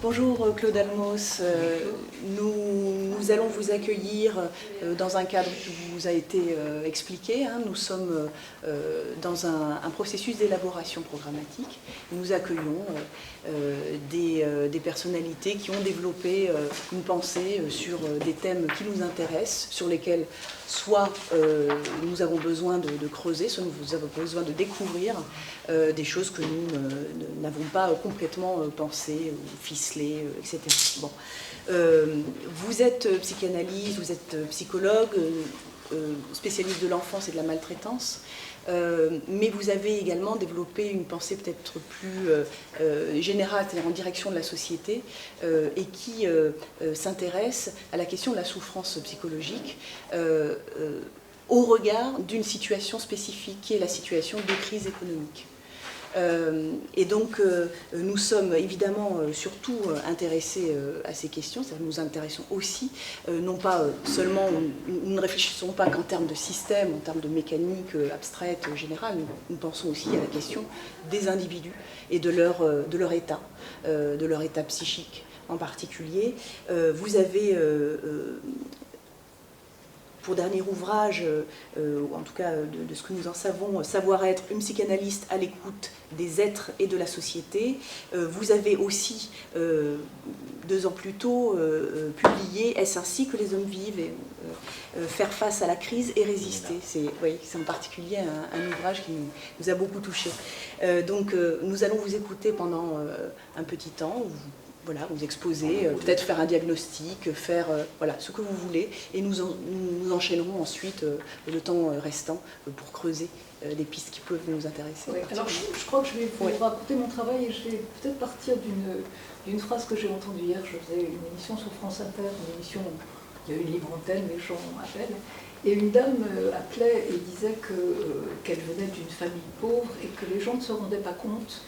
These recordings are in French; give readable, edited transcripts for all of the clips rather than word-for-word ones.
Bonjour Claude Almos, nous allons vous accueillir dans un cadre qui vous a été expliqué. Nous sommes dans un processus d'élaboration programmatique. Nous accueillons des personnalités qui ont développé une pensée sur des thèmes qui nous intéressent, sur lesquels soit nous avons besoin de creuser, soit nous avons besoin de découvrir des choses que nous n'avons pas complètement pensées ou ficelées, etc. Bon. Vous êtes psychanalyste, vous êtes psychologue, spécialiste de l'enfance et de la maltraitance, mais vous avez également développé une pensée peut-être plus générale, c'est-à-dire en direction de la société, et qui s'intéresse à la question de la souffrance psychologique au regard d'une situation spécifique qui est la situation de crise économique. Et donc nous sommes évidemment surtout intéressés à ces questions, c'est-à-dire nous nous intéressons aussi, non pas seulement, nous ne réfléchissons pas qu'en termes de système, en termes de mécanique abstraite, générale, nous pensons aussi à la question des individus et de leur état psychique en particulier. Vous avez pour dernier ouvrage, ou en tout cas de ce que nous en savons, Savoir être une psychanalyste à l'écoute des êtres et de la société. Vous avez aussi, 2 ans plus tôt, publié Est-ce ainsi que les hommes vivent et faire face à la crise et résister. C'est en particulier un ouvrage qui nous a beaucoup touchés. Donc nous allons vous écouter pendant un petit temps. Voilà, vous exposer, peut-être faire un diagnostic, faire voilà, ce que vous voulez, et nous enchaînerons ensuite le temps restant pour creuser des pistes qui peuvent nous intéresser. Oui, alors je crois que je vais vous raconter mon travail et je vais peut-être partir d'une phrase que j'ai entendue hier. Je faisais une émission sur France Inter, une émission où il y a une libre antenne, les gens appellent, et une dame appelait et disait qu'elle venait d'une famille pauvre et que les gens ne se rendaient pas compte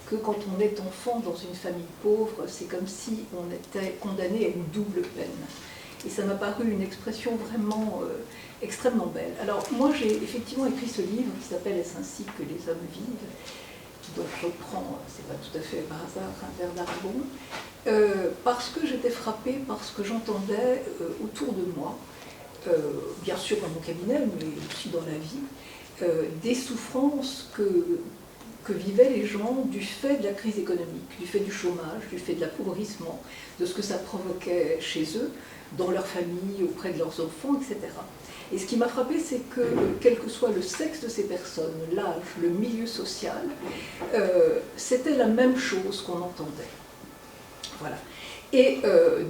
que quand on est enfant dans une famille pauvre, c'est comme si on était condamné à une double peine. Et ça m'a paru une expression vraiment extrêmement belle. Alors moi j'ai effectivement écrit ce livre qui s'appelle « Est-ce ainsi que les hommes vivent ?» qui donc reprend, c'est pas tout à fait par hasard, un vers d'Aragon, parce que j'étais frappée par ce que j'entendais autour de moi, bien sûr dans mon cabinet, mais aussi dans la vie, des souffrances que vivaient les gens du fait de la crise économique, du fait du chômage, du fait de l'appauvrissement, de ce que ça provoquait chez eux, dans leur famille, auprès de leurs enfants, etc. Et ce qui m'a frappé, c'est que, quel que soit le sexe de ces personnes, l'âge, le milieu social, c'était la même chose qu'on entendait. Voilà. Et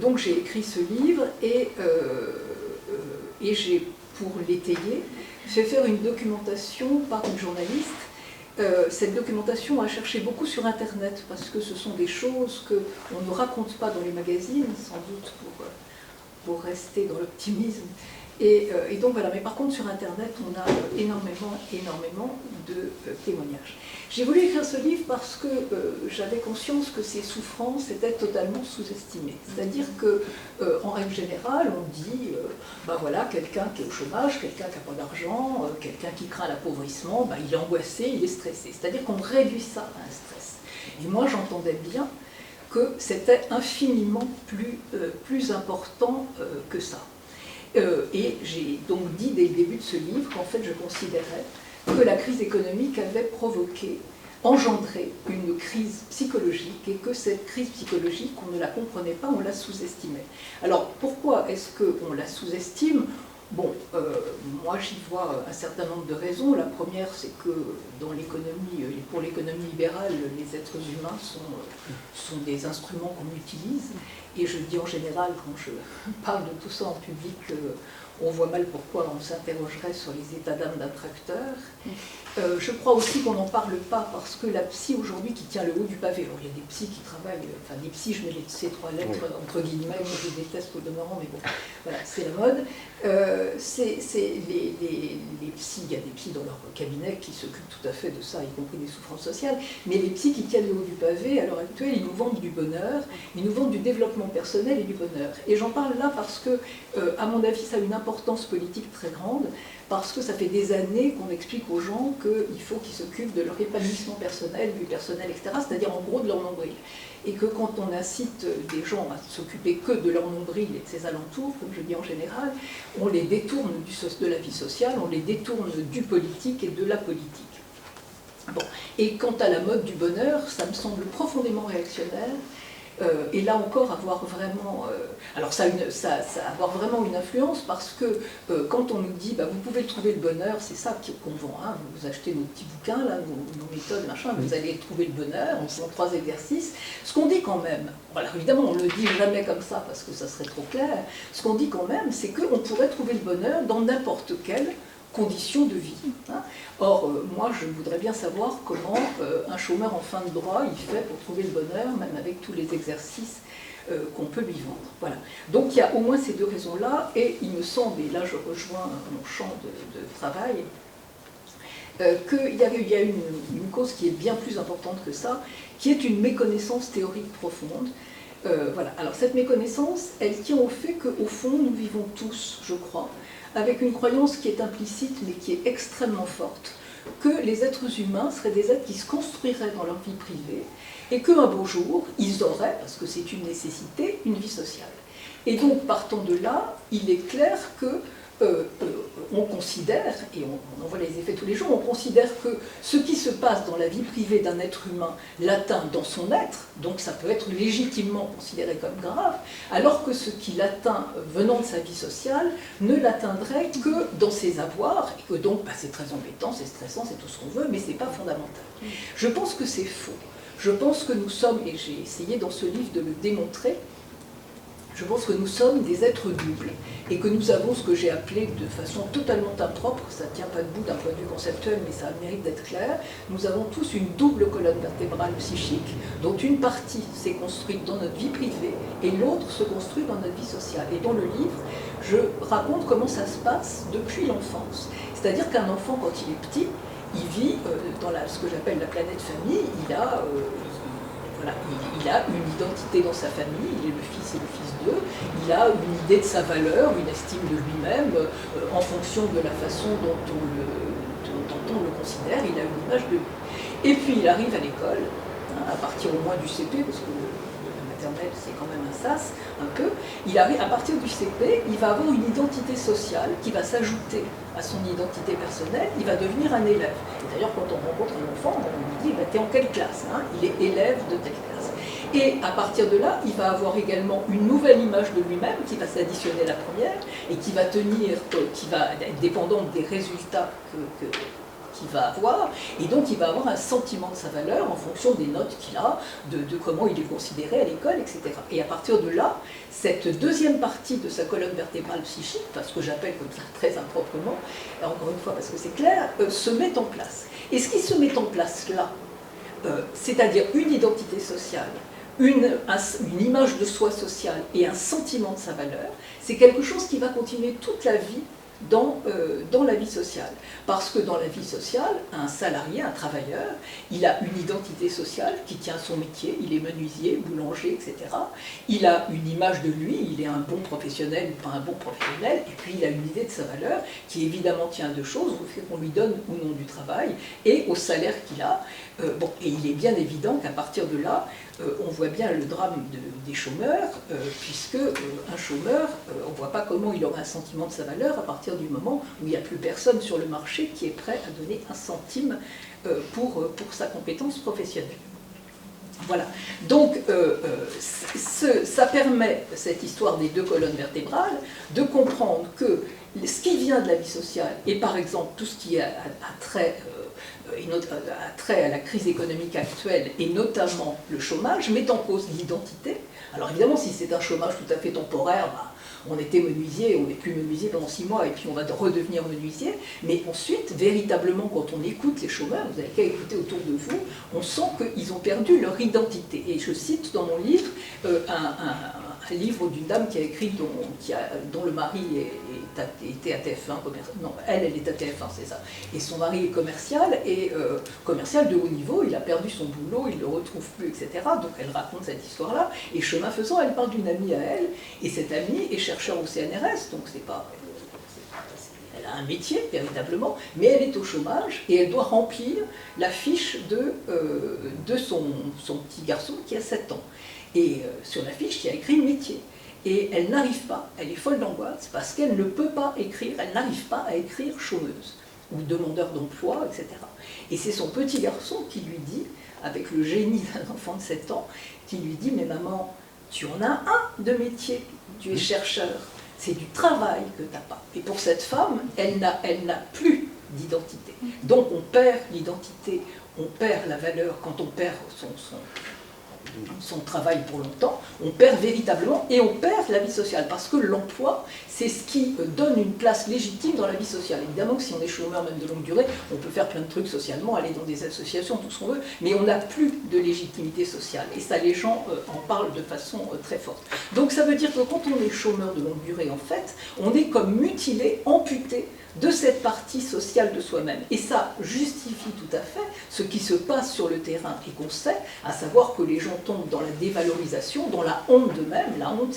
donc j'ai écrit ce livre et j'ai, pour l'étayer, fait faire une documentation par une journaliste. Cette documentation a cherché beaucoup sur Internet parce que ce sont des choses qu'on ne raconte pas dans les magazines, sans doute pour rester dans l'optimisme. Et donc voilà, mais par contre sur Internet, on a énormément de témoignages. J'ai voulu écrire ce livre parce que j'avais conscience que ces souffrances étaient totalement sous-estimées. C'est-à-dire qu'en règle générale, on dit, voilà, quelqu'un qui est au chômage, quelqu'un qui n'a pas d'argent, quelqu'un qui craint l'appauvrissement, il est angoissé, il est stressé. C'est-à-dire qu'on réduit ça à un stress. Et moi, j'entendais bien que c'était infiniment plus important que ça. Et j'ai donc dit dès le début de ce livre qu'en fait je considérais que la crise économique avait engendré une crise psychologique et que cette crise psychologique, on ne la comprenait pas, on la sous-estimait. Alors pourquoi est-ce qu'on la sous-estime ? Bon, moi j'y vois un certain nombre de raisons. La première, c'est que dans l'économie, pour l'économie libérale, les êtres humains sont des instruments qu'on utilise. Et je dis en général, quand je parle de tout ça en public, on voit mal pourquoi on s'interrogerait sur les états d'âme d'un tracteur. Je crois aussi qu'on n'en parle pas parce que la psy aujourd'hui qui tient le haut du pavé, alors il y a des psys qui travaillent, enfin des psys, je mets ces trois lettres entre guillemets, que je déteste au demeurant, mais bon, voilà, c'est la mode. C'est les psys, il y a des psys dans leur cabinet qui s'occupent tout à fait de ça, y compris des souffrances sociales, mais les psys qui tiennent le haut du pavé, à l'heure actuelle, ils nous vendent du bonheur, ils nous vendent du développement personnel et du bonheur. Et j'en parle là parce que, à mon avis, ça a une importance politique très grande, parce que ça fait des années qu'on explique aux gens qu'il faut qu'ils s'occupent de leur épanouissement personnel, du personnel, etc., c'est-à-dire en gros de leur nombril. Et que quand on incite des gens à s'occuper que de leur nombril et de ses alentours, comme je dis en général, on les détourne de la vie sociale, on les détourne du politique et de la politique. Bon. Et quant à la mode du bonheur, ça me semble profondément réactionnaire. Et là encore, avoir vraiment, alors ça avoir vraiment une influence parce que quand on nous dit bah, vous pouvez trouver le bonheur, c'est ça qu'on vend, hein, vous achetez nos petits bouquins, là, nos méthodes, machin, vous allez trouver le bonheur, on font 3 exercices. Ce qu'on dit quand même, alors évidemment on ne le dit jamais comme ça parce que ça serait trop clair, ce qu'on dit quand même c'est qu'on pourrait trouver le bonheur dans n'importe quelle conditions de vie. Hein. Or, moi, je voudrais bien savoir comment un chômeur en fin de droit, il fait pour trouver le bonheur, même avec tous les exercices qu'on peut lui vendre. Voilà. Donc, il y a au moins ces 2 raisons-là, et il me semble, et là je rejoins mon champ de travail, qu'il y a une cause qui est bien plus importante que ça, qui est une méconnaissance théorique profonde. Voilà. Alors, cette méconnaissance, elle tient au fait qu'au fond, nous vivons tous, je crois, avec une croyance qui est implicite mais qui est extrêmement forte, que les êtres humains seraient des êtres qui se construiraient dans leur vie privée et qu'un beau jour, ils auraient, parce que c'est une nécessité, une vie sociale. Et donc, partant de là, il est clair que on considère, et on en voit les effets tous les jours, on considère que ce qui se passe dans la vie privée d'un être humain l'atteint dans son être, donc ça peut être légitimement considéré comme grave, alors que ce qui l'atteint venant de sa vie sociale ne l'atteindrait que dans ses avoirs, et que donc bah, c'est très embêtant, c'est stressant, c'est tout ce qu'on veut, mais c'est pas fondamental. Je pense que c'est faux. Je pense que nous sommes, et j'ai essayé dans ce livre de le démontrer, je pense que nous sommes des êtres doubles et que nous avons ce que j'ai appelé de façon totalement impropre, ça ne tient pas debout d'un point de vue conceptuel, mais ça mérite d'être clair, nous avons tous une double colonne vertébrale psychique, dont une partie s'est construite dans notre vie privée et l'autre se construit dans notre vie sociale. Et dans le livre, je raconte comment ça se passe depuis l'enfance. C'est-à-dire qu'un enfant, quand il est petit, il vit dans ce que j'appelle la planète famille, voilà, il a une identité dans sa famille, il est le fils et le fils d'eux, il a une idée de sa valeur, une estime de lui-même, en fonction de la façon dont on le considère, il a une image de lui. Et puis il arrive à l'école, hein, à partir au moins du CP, parce que la maternelle c'est quand même un sas, un peu, il arrive, à partir du CP, il va avoir une identité sociale qui va s'ajouter à son identité personnelle, il va devenir un élève. Et d'ailleurs, quand on rencontre un enfant, on lui dit bah, « t'es en quelle classe hein ?» Il est élève de telle classe. Et à partir de là, il va avoir également une nouvelle image de lui-même qui va s'additionner à la première et qui va qui va être dépendante des résultats qu'il va avoir, et donc il va avoir un sentiment de sa valeur en fonction des notes qu'il a, de comment il est considéré à l'école, etc. Et à partir de là, cette deuxième partie de sa colonne vertébrale psychique, enfin ce que j'appelle comme ça très improprement, encore une fois parce que c'est clair, se met en place. Et ce qui se met en place là, c'est-à-dire une identité sociale, une image de soi sociale et un sentiment de sa valeur, c'est quelque chose qui va continuer toute la vie dans la vie sociale. Parce que dans la vie sociale, un salarié, un travailleur, il a une identité sociale qui tient à son métier, il est menuisier, boulanger, etc. Il a une image de lui, il est un bon professionnel ou pas un bon professionnel, et puis il a une idée de sa valeur qui évidemment tient à 2 choses, au fait qu'on lui donne ou non du travail, et au salaire qu'il a. Bon, et il est bien évident qu'à partir de là, on voit bien le drame des chômeurs, puisque un chômeur, on ne voit pas comment il aura un sentiment de sa valeur à partir du moment où il n'y a plus personne sur le marché qui est prêt à donner un centime pour sa compétence professionnelle. Voilà. Donc, ça permet, cette histoire des 2 colonnes vertébrales, de comprendre que ce qui vient de la vie sociale, et par exemple tout ce qui a trait à la crise économique actuelle, et notamment le chômage, met en cause l'identité. Alors évidemment, si c'est un chômage tout à fait temporaire, bah, on était menuisier, on n'est plus menuisier pendant 6 mois, et puis on va redevenir menuisier. Mais ensuite, véritablement, quand on écoute les chômeurs, vous n'avez qu'à écouter autour de vous, on sent qu'ils ont perdu leur identité. Et je cite dans mon livre un livre d'une dame qui a écrit, dont le mari était à TF1, non, elle est à TF1, c'est ça. Et son mari est commercial, et commercial de haut niveau, il a perdu son boulot, il ne le retrouve plus, etc. Donc elle raconte cette histoire-là, et chemin faisant, elle parle d'une amie à elle, et cette amie est chercheur au CNRS, donc c'est pas... Elle a un métier, véritablement, mais elle est au chômage, et elle doit remplir la fiche de son petit garçon qui a 7 ans. Et sur la fiche, il y a écrit métier. Et elle n'arrive pas, elle est folle d'angoisse, parce qu'elle ne peut pas écrire, elle n'arrive pas à écrire chômeuse, ou demandeur d'emploi, etc. Et c'est son petit garçon qui lui dit, avec le génie d'un enfant de 7 ans, qui lui dit « Mais maman, tu en as un de métier, tu es chercheur, c'est du travail que tu n'as pas. » Et pour cette femme, elle n'a plus d'identité. Donc on perd l'identité, on perd la valeur quand on perd son travail pour longtemps, on perd véritablement, et on perd la vie sociale, parce que l'emploi, c'est ce qui donne une place légitime dans la vie sociale. Évidemment que si on est chômeur même de longue durée, on peut faire plein de trucs socialement, aller dans des associations, tout ce qu'on veut, mais on n'a plus de légitimité sociale, et ça les gens en parlent de façon très forte. Donc ça veut dire que quand on est chômeur de longue durée, en fait, on est comme mutilé, amputé de cette partie sociale de soi-même. Et ça justifie tout à fait ce qui se passe sur le terrain et qu'on sait, à savoir que les gens tombent dans la dévalorisation, dans la honte d'eux-mêmes. La honte,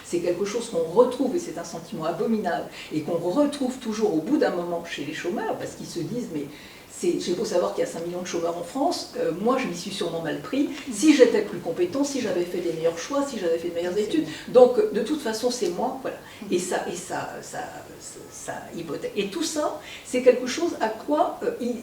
c'est quelque chose qu'on retrouve, et c'est un sentiment abominable, et qu'on retrouve toujours au bout d'un moment chez les chômeurs, parce qu'ils se disent, mais j'ai beau savoir qu'il y a 5 millions de chômeurs en France, moi je m'y suis sûrement mal pris, si j'étais plus compétent, si j'avais fait des meilleurs choix, si j'avais fait de meilleures études, donc de toute façon c'est moi, voilà. Et ça hypothèque. Et tout ça, c'est quelque chose à quoi,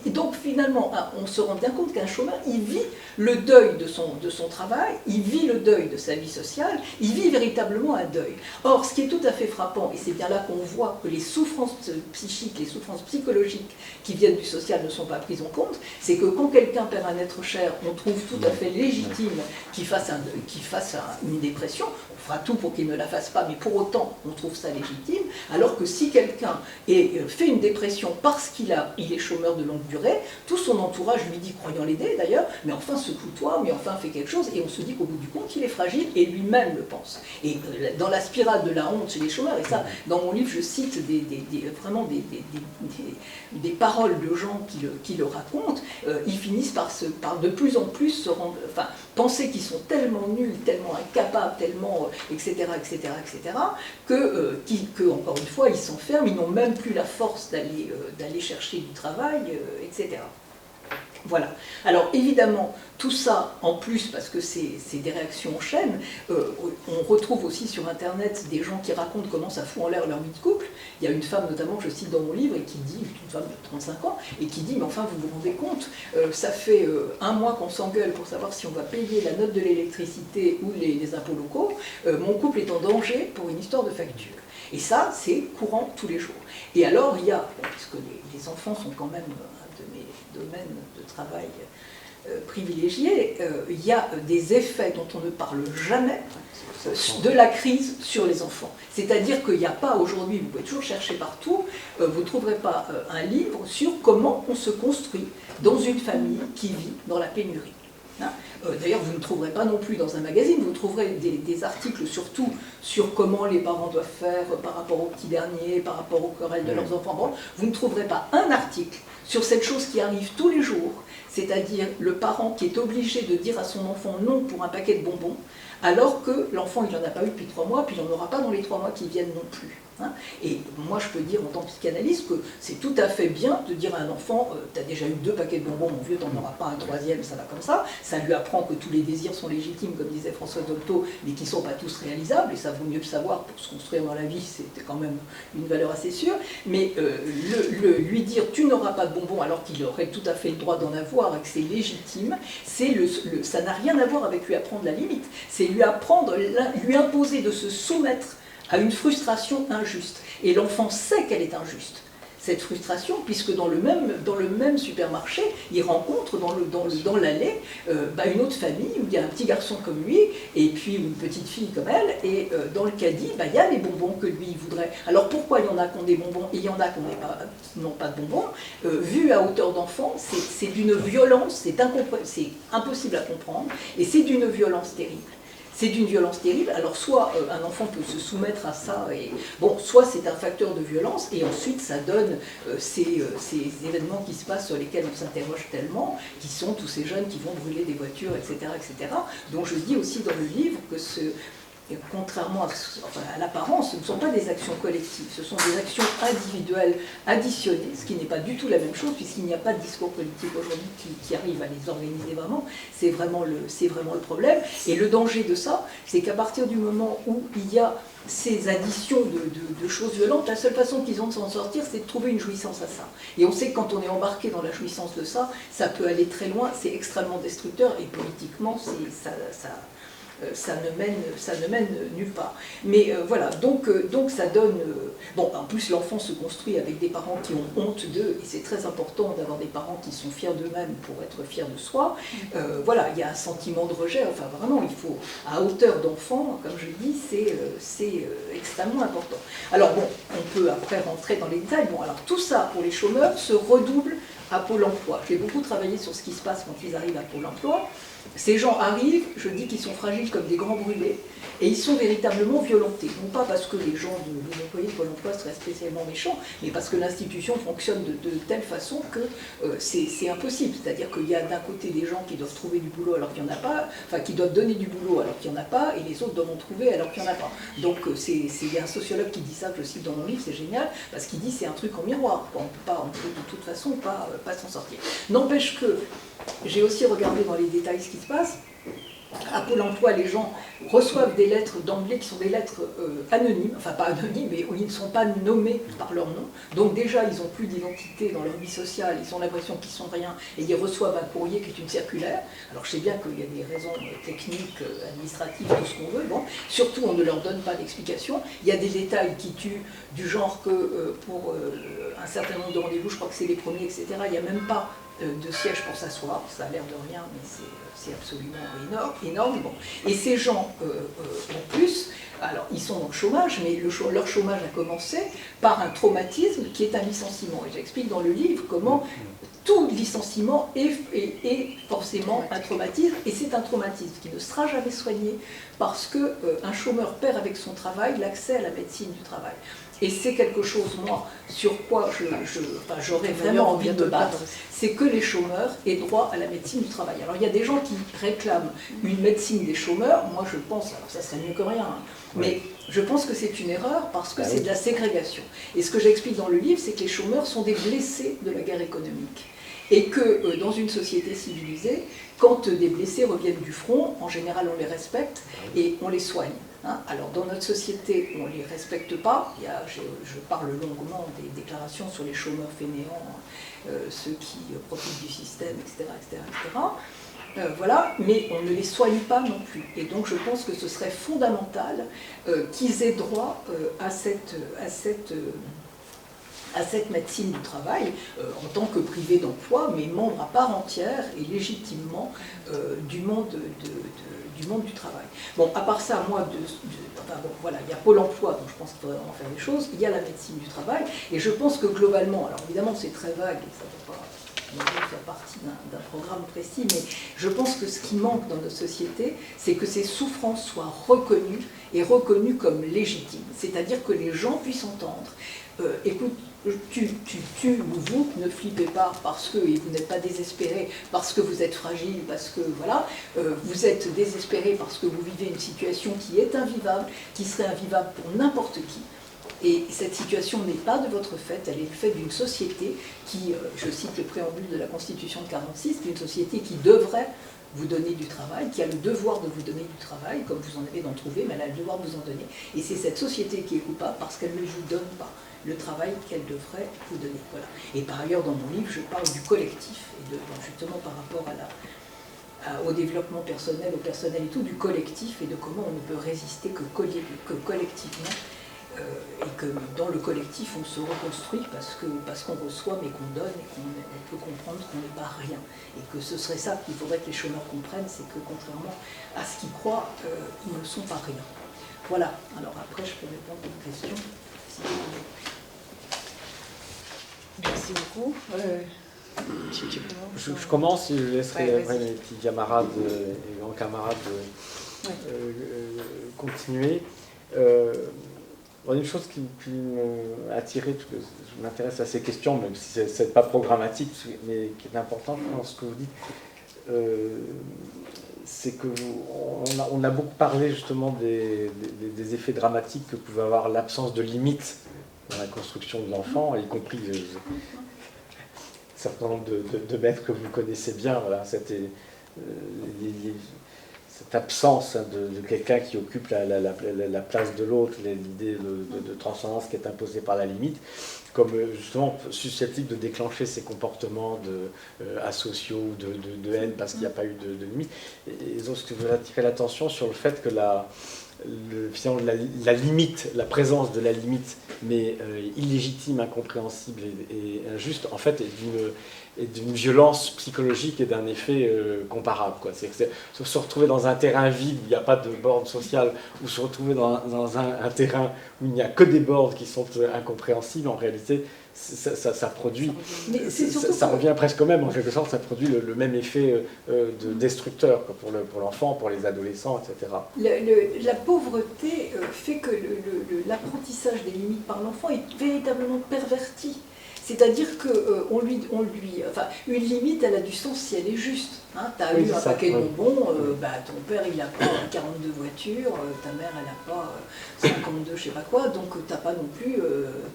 donc finalement, on se rend bien compte qu'un chômeur, il vit le deuil de son travail, il vit le deuil de sa vie sociale, il vit véritablement un deuil. Or, ce qui est tout à fait frappant, et c'est bien là qu'on voit que les souffrances psychiques, les souffrances psychologiques qui viennent du social ne sont pas prises en compte, c'est que quand quelqu'un perd un être cher, on trouve tout à fait légitime qu'il fasse une dépression, on fera tout pour qu'il ne la fasse pas, mais pour autant, on trouve ça légitime, alors que si quelqu'un fait une dépression parce qu'il est chômeur de longue durée, tout son entourage lui dit, croyant l'aider d'ailleurs, mais enfin secoue-toi, mais enfin fais quelque chose, et on se dit qu'au bout du compte, il est fragile, et lui-même le pense. Et dans la spirale de la honte chez les chômeurs, et ça, dans mon livre, je cite vraiment des paroles de gens qui le racontent, ils finissent par de plus en plus se rendre, penser qu'ils sont tellement nuls, tellement incapables, tellement, etc., que, encore une fois, ils s'enferment, ils n'ont même plus la force d'aller chercher du travail, etc. Voilà. Alors évidemment, tout ça, en plus, parce que c'est des réactions en chaîne, on retrouve aussi sur Internet des gens qui racontent comment ça fout en l'air leur vie de couple. Il y a une femme notamment que je cite dans mon livre, et qui dit, une femme de 35 ans, et qui dit, mais enfin vous vous rendez compte, ça fait 1 mois qu'on s'engueule pour savoir si on va payer la note de l'électricité ou les impôts locaux, mon couple est en danger pour une histoire de facture. Et ça, c'est courant tous les jours. Et alors, il y a, puisque les enfants sont quand même un de mes domaines de travail privilégiés, il y a des effets dont on ne parle jamais de la crise sur les enfants. C'est-à-dire qu'il n'y a pas aujourd'hui, vous pouvez toujours chercher partout, vous ne trouverez pas un livre sur comment on se construit dans une famille qui vit dans la pénurie. D'ailleurs, vous ne trouverez pas non plus dans un magazine, vous trouverez des articles surtout sur comment les parents doivent faire par rapport aux petits derniers, par rapport aux querelles de leurs enfants. Bon, vous ne trouverez pas un article sur cette chose qui arrive tous les jours, c'est-à-dire le parent qui est obligé de dire à son enfant non pour un paquet de bonbons, alors que l'enfant il n'en a pas eu depuis 3 mois, puis il n'en aura pas dans les 3 mois qui viennent non plus. Et moi je peux dire en tant que psychanalyste que c'est tout à fait bien de dire à un enfant t'as déjà eu 2 paquets de bonbons mon vieux, t'en auras pas un 3e, ça va comme ça lui apprend que tous les désirs sont légitimes comme disait François Dolto, mais qui ne sont pas tous réalisables, et ça vaut mieux le savoir pour se construire dans la vie, c'était quand même une valeur assez sûre, mais lui dire tu n'auras pas de bonbons alors qu'il aurait tout à fait le droit d'en avoir et que c'est légitime, ça n'a rien à voir avec lui apprendre la limite, c'est lui imposer de se soumettre à une frustration injuste. Et l'enfant sait qu'elle est injuste. cette frustration, puisque dans le même supermarché, il rencontre dans l'allée une autre famille où il y a un petit garçon comme lui, et puis une petite fille comme elle, et dans le caddie, il y a les bonbons que lui il voudrait. Alors pourquoi il y en a qui ont des bonbons et il y en a qui n'ont pas de bonbons? Vu à hauteur d'enfant, c'est d'une violence, c'est impossible à comprendre, et c'est d'une violence terrible. C'est d'une violence terrible. Alors soit un enfant peut se soumettre à ça, et bon, soit c'est un facteur de violence, et ensuite ça donne ces événements qui se passent sur lesquels on s'interroge tellement, qui sont tous ces jeunes qui vont brûler des voitures, etc., etc. Donc je dis aussi dans le livre que contrairement à l'apparence, ce ne sont pas des actions collectives, ce sont des actions individuelles additionnées, ce qui n'est pas du tout la même chose, puisqu'il n'y a pas de discours politique aujourd'hui qui arrive à les organiser vraiment. C'est vraiment le problème. Et le danger de ça, c'est qu'à partir du moment où il y a ces additions de choses violentes, la seule façon qu'ils ont de s'en sortir, c'est de trouver une jouissance à ça. Et on sait que quand on est embarqué dans la jouissance de ça, ça peut aller très loin, c'est extrêmement destructeur, et politiquement, ça ne mène nulle part. Mais voilà, donc ça donne... bon, en plus, l'enfant se construit avec des parents qui ont honte d'eux, et c'est très important d'avoir des parents qui sont fiers d'eux-mêmes pour être fiers de soi. Voilà, il y a un sentiment de rejet, enfin vraiment, il faut, à hauteur d'enfant, comme je dis, c'est extrêmement important. Alors bon, on peut après rentrer dans les détails. Bon, alors tout ça, pour les chômeurs, se redouble à Pôle emploi. J'ai beaucoup travaillé sur ce qui se passe quand ils arrivent à Pôle emploi. Ces gens arrivent, je dis qu'ils sont fragiles comme des grands brûlés, et ils sont véritablement violentés. Non pas parce que les employés de Pôle emploi seraient spécialement méchants, mais parce que l'institution fonctionne de telle façon que c'est impossible. C'est-à-dire qu'il y a d'un côté des gens qui doivent trouver du boulot alors qu'il n'y en a pas, enfin qui doivent donner du boulot alors qu'il n'y en a pas, et les autres doivent en trouver alors qu'il n'y en a pas. Donc il y a un sociologue qui dit ça, que je cite dans mon livre, c'est génial, parce qu'il dit c'est un truc en miroir. On peut de toute façon pas s'en sortir. N'empêche que j'ai aussi regardé dans les détails ce qui se passe. À Pôle emploi, les gens reçoivent des lettres d'emblée qui sont des lettres anonymes, enfin pas anonymes, mais où ils ne sont pas nommés par leur nom. Donc déjà, ils n'ont plus d'identité dans leur vie sociale, ils ont l'impression qu'ils sont rien, et ils reçoivent un courrier qui est une circulaire. Alors je sais bien qu'il y a des raisons techniques, administratives, tout ce qu'on veut, bon. Surtout on ne leur donne pas d'explication. Il y a des détails qui tuent, du genre que pour un certain nombre de rendez-vous, je crois que c'est les premiers, etc., il n'y a même pas de siège pour s'asseoir, ça a l'air de rien, mais c'est absolument énorme. Bon. Et ces gens, en plus, alors ils sont au chômage, mais leur chômage a commencé par un traumatisme qui est un licenciement. Et j'explique dans le livre comment tout licenciement est forcément un traumatisme, et c'est un traumatisme qui ne sera jamais soigné parce qu'un chômeur perd avec son travail l'accès à la médecine du travail. Et c'est quelque chose, moi, sur quoi j'aurais vraiment envie de me battre, c'est que les chômeurs aient droit à la médecine du travail. Alors il y a des gens qui réclament une médecine des chômeurs, moi je pense, alors ça serait mieux que rien, hein, mais je pense que c'est une erreur parce que c'est de la ségrégation. Et ce que j'explique dans le livre, c'est que les chômeurs sont des blessés de la guerre économique. Et que dans une société civilisée, quand des blessés reviennent du front, en général on les respecte et on les soigne. Hein. Alors dans notre société, on ne les respecte pas. Je parle longuement des déclarations sur les chômeurs fainéants, ceux qui profitent du système, etc. etc., etc. Voilà, mais on ne les soigne pas non plus. Et donc je pense que ce serait fondamental qu'ils aient droit à cette médecine du travail en tant que privé d'emploi, mais membre à part entière et légitimement du monde du travail. Bon, à part ça, moi, voilà, il y a Pôle emploi, donc je pense qu'il faudrait vraiment faire des choses, il y a la médecine du travail, et je pense que globalement, alors évidemment c'est très vague, et ça ne peut pas faire partie d'un programme précis, mais je pense que ce qui manque dans notre société, c'est que ces souffrances soient reconnues, et reconnues comme légitimes, c'est-à-dire que les gens puissent entendre, écoute, vous ne flippez pas parce que, et vous n'êtes pas désespéré parce que vous êtes fragile, parce que voilà, vous êtes désespéré parce que vous vivez une situation qui est invivable, qui serait invivable pour n'importe qui. Et cette situation n'est pas de votre fait, elle est le fait d'une société qui, je cite le préambule de la Constitution de 1946, d'une société qui devrait vous donner du travail, qui a le devoir de vous donner du travail, comme vous en avez d'en trouver, mais elle a le devoir de vous en donner. Et c'est cette société qui est coupable parce qu'elle ne vous donne pas le travail qu'elle devrait vous donner. Voilà. Et par ailleurs, dans mon livre, je parle du collectif, et justement par rapport au développement personnel, au personnel et tout, du collectif, et de comment on ne peut résister que collectivement et que dans le collectif on se reconstruit parce qu'on reçoit mais qu'on donne et qu'on peut comprendre qu'on n'est pas rien. Et que ce serait ça qu'il faudrait que les chômeurs comprennent, c'est que contrairement à ce qu'ils croient, ils ne sont pas rien. Voilà, alors après je peux répondre à vos questions. Si vous voulez. Merci beaucoup. Je commence et je laisserai après mes petits camarades et grands camarades continuer. Une chose qui m'a attiré, parce que je m'intéresse à ces questions, même si ce n'est pas programmatique, mais qui est important dans ce que vous dites, c'est qu'on a beaucoup parlé justement des effets dramatiques que pouvait avoir l'absence de limites dans la construction de l'enfant, y compris un certain nombre de maîtres que vous connaissez bien. Voilà, cette absence de quelqu'un qui occupe la place de l'autre, l'idée de transcendance qui est imposée par la limite, comme justement susceptible de déclencher ces comportements asociaux ou de haine parce qu'il n'y a pas eu de limite. Et donc, je veux attirer l'attention sur le fait que finalement, la limite, la présence de la limite, mais illégitime, incompréhensible et injuste, en fait, est d'une violence psychologique et d'un effet comparable. C'est se retrouver dans un terrain vide où il n'y a pas de borne sociale, ou se retrouver dans un terrain où il n'y a que des bornes qui sont incompréhensibles, en réalité, ça produit, ça revient presque au même, en quelque sorte, ça produit le même effet de destructeur pour l'enfant, pour les adolescents, etc. La pauvreté fait que l'apprentissage des limites par l'enfant est véritablement perverti. C'est-à-dire qu'on enfin, une limite, elle a du sens si elle est juste. Hein, tu as eu un paquet de bonbons, ton père il n'a pas 42 voitures, ta mère elle n'a pas 52 je sais pas quoi, donc tu n'as pas non plus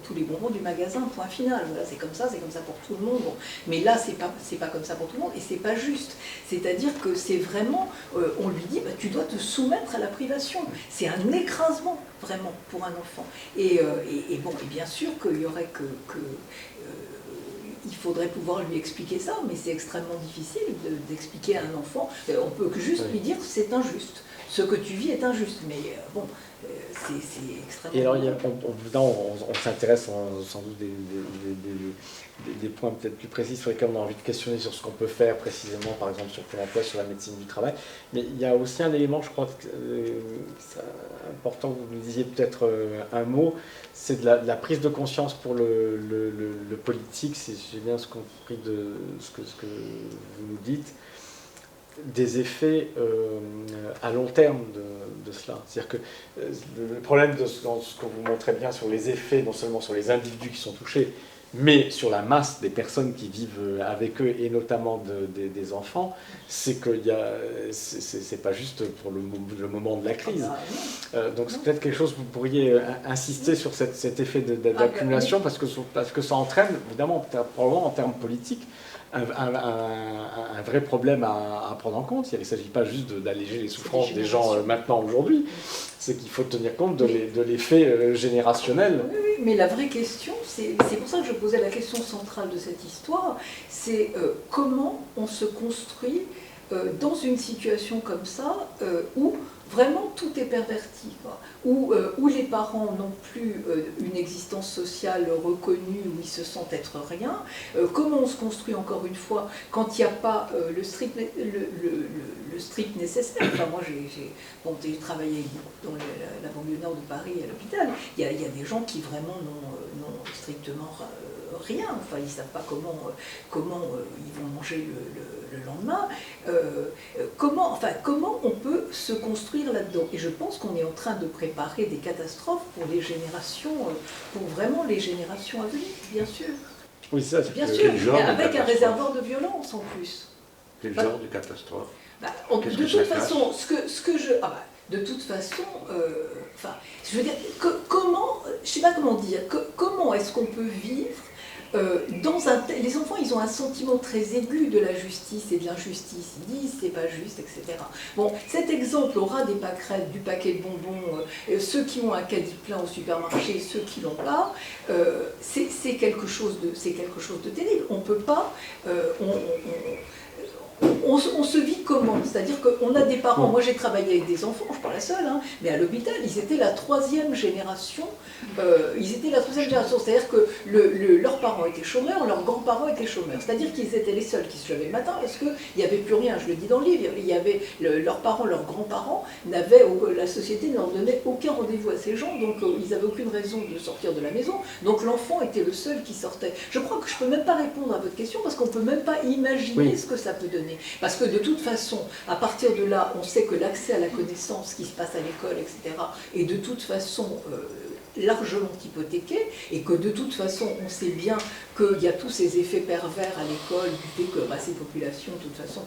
tous les bonbons du magasin, point final. Voilà, c'est comme ça pour tout le monde. Bon. Mais là, c'est pas comme ça pour tout le monde et c'est pas juste. C'est-à-dire que c'est vraiment, on lui dit, tu dois te soumettre à la privation. C'est un écrasement, vraiment, pour un enfant. Et bien sûr qu'il y aurait il faudrait pouvoir lui expliquer ça, mais c'est extrêmement difficile d'expliquer à un enfant. On peut que juste lui dire c'est injuste. Ce que tu vis est injuste, mais c'est extrêmement... Et alors, on s'intéresse sans doute des points peut-être plus précis sur lesquels on a envie de questionner sur ce qu'on peut faire précisément, par exemple sur Pôle emploi, sur la médecine du travail. Mais il y a aussi un élément, je crois, c'est important que vous nous disiez peut-être un mot, c'est de la prise de conscience pour le politique, si j'ai bien compris de ce que vous nous dites, des effets à long terme de cela. C'est-à-dire que le problème de ce que vous montrez bien sur les effets, non seulement sur les individus qui sont touchés, mais sur la masse des personnes qui vivent avec eux, et notamment des enfants, c'est que c'est pas juste pour le moment de la crise. Donc c'est peut-être quelque chose que vous pourriez insister sur cet effet d'accumulation, parce que ça entraîne, évidemment, probablement en termes politiques, un vrai problème à prendre en compte. Il ne s'agit pas juste d'alléger les souffrances des gens maintenant, aujourd'hui. C'est qu'il faut tenir compte de l'effet générationnel. Oui, mais la vraie question, c'est pour ça que je posais la question centrale de cette histoire, c'est comment on se construit dans une situation comme ça, où vraiment tout est perverti, quoi. Où les parents n'ont plus une existence sociale reconnue, où ils se sentent être rien. Comment on se construit, encore une fois, quand il n'y a pas le strict nécessaire. Enfin, moi, j'ai travaillé dans la banlieue nord de Paris, à l'hôpital. Il y a des gens qui vraiment n'ont strictement rien. Enfin, ils ne savent pas comment ils vont manger le lendemain. Comment on peut se construire là-dedans? Et je pense qu'on est en train de préparer des catastrophes pour les générations, pour vraiment les générations à venir, bien sûr. Oui, ça, bien sûr, mais avec un réservoir de violence en plus. Quel genre de catastrophe? De toute façon, de toute façon, je veux dire, comment, je sais pas comment dire, comment est-ce qu'on peut vivre les enfants, ils ont un sentiment très aigu de la justice et de l'injustice. Ils disent c'est pas juste, etc. Bon, cet exemple aura des pâquerettes, du paquet de bonbons, ceux qui ont un caddie plein au supermarché, ceux qui l'ont pas. C'est quelque chose de terrible. On peut pas, on se vit comment? C'est-à-dire qu'on a des parents, moi j'ai travaillé avec des enfants, je ne suis pas la seule, hein, mais à l'hôpital, ils étaient la troisième génération. C'est-à-dire que leurs parents étaient chômeurs, leurs grands-parents étaient chômeurs. C'est-à-dire qu'ils étaient les seuls qui se levaient le matin parce qu'il n'y avait plus rien, je le dis dans le livre, il y avait leurs parents, leurs grands-parents, la société ne leur donnait aucun rendez-vous à ces gens, donc ils n'avaient aucune raison de sortir de la maison, donc l'enfant était le seul qui sortait. Je crois que je ne peux même pas répondre à votre question parce qu'on ne peut même pas imaginer ce que ça peut donner. Parce que de toute façon, à partir de là, on sait que l'accès à la connaissance, ce qui se passe à l'école, etc., est de toute façon largement hypothéqué, et que de toute façon on sait bien qu'il y a tous ces effets pervers à l'école du fait que ces populations, de toute façon,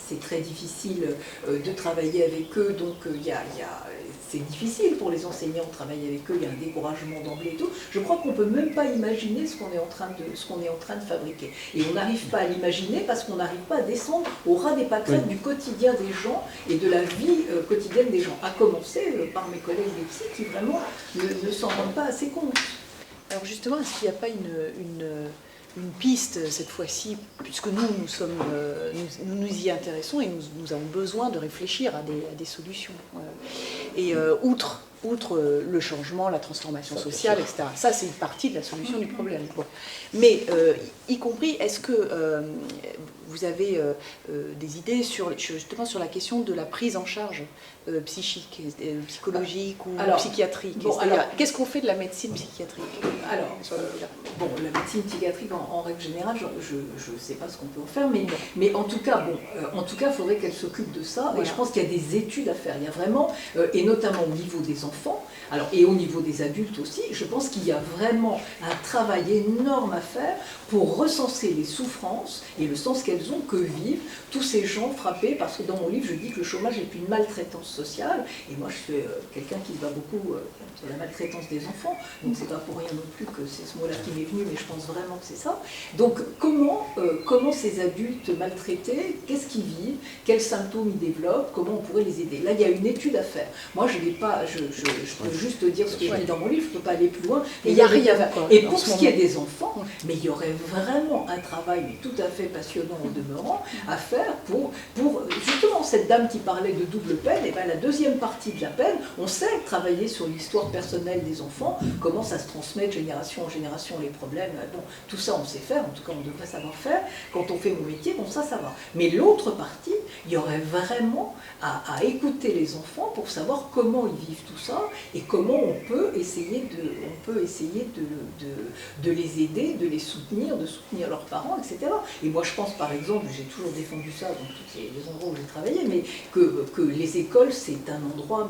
c'est très difficile de travailler avec eux, donc c'est difficile pour les enseignants de travailler avec eux, il y a un découragement d'emblée et tout. Je crois qu'on ne peut même pas imaginer ce qu'on est en train de fabriquer. Et on n'arrive pas à l'imaginer parce qu'on n'arrive pas à descendre au ras des pâquerettes du quotidien des gens et de la vie quotidienne des gens. À commencer par mes collègues des psys qui vraiment ne s'en rendent pas assez compte. Alors justement, est-ce qu'il n'y a pas une piste cette fois-ci, puisque nous nous y intéressons et nous avons besoin de réfléchir à des solutions. Et outre le changement, la transformation sociale, etc. Ça, c'est une partie de la solution du problème. Bon. Mais, y compris, est-ce que vous avez des idées justement sur la question de la prise en charge psychique, psychologique ou psychiatrique? Qu'est-ce qu'on fait de la médecine psychiatrique? La médecine psychiatrique, en règle générale, je ne sais pas ce qu'on peut en faire, mais en tout cas, il faudrait qu'elle s'occupe de ça. Voilà. Et je pense qu'il y a des études à faire. Il y a vraiment, et notamment au niveau des enfants, et au niveau des adultes aussi, je pense qu'il y a vraiment un travail énorme à faire pour recenser les souffrances et le sens qu'elles ont, que vivent tous ces gens frappés, parce que dans mon livre, je dis que le chômage est une maltraitance sociale, et moi je suis quelqu'un qui se bat beaucoup sur la maltraitance des enfants, donc c'est pas pour rien non plus que c'est ce mot-là qui m'est venu, mais je pense vraiment que c'est ça. Donc comment ces adultes maltraités, qu'est-ce qu'ils vivent, quels symptômes ils développent, comment on pourrait les aider? Là, il y a une étude à faire. Moi, je peux juste dire ce que je dis dans mon livre, je ne peux pas aller plus loin. Et il n'y a rien. Et pour ce qui est des enfants, mais il y aurait vraiment un travail tout à fait passionnant en demeurant à faire pour justement cette dame qui parlait de double peine, et bien la deuxième partie de la peine, on sait travailler sur l'histoire personnelle des enfants, comment ça se transmet de génération en génération, les problèmes, bon, tout ça on sait faire, en tout cas on devrait savoir faire, quand on fait mon métier, bon ça va. Mais l'autre partie, il y aurait vraiment à écouter les enfants pour savoir comment ils vivent tout ça, et comment on peut essayer de les aider, de les soutenir, de soutenir leurs parents, etc. Et moi je pense par exemple, j'ai toujours défendu ça dans tous les endroits où j'ai travaillé, mais que les écoles c'est un endroit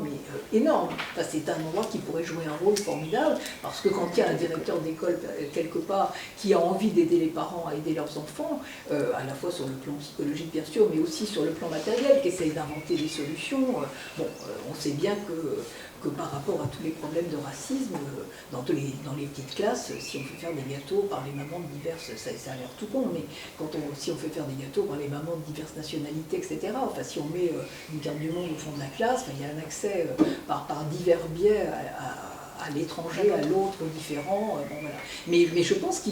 énorme. Enfin, c'est un endroit qui pourrait jouer un rôle formidable, parce que quand il y a un directeur d'école quelque part qui a envie d'aider les parents à aider leurs enfants, à la fois sur le plan psychologique bien sûr, mais aussi sur le plan matériel, qui essaye d'inventer des solutions, on sait bien que par rapport à tous les problèmes de racisme, dans les petites classes, si on fait faire des gâteaux par les mamans de diverses, ça a l'air tout con, mais si on fait faire des gâteaux par les mamans de diverses nationalités, etc., enfin si on met une carte du monde au fond de la classe, il y a un accès par divers biais à l'étranger, à l'autre différent. Voilà. Mais je pense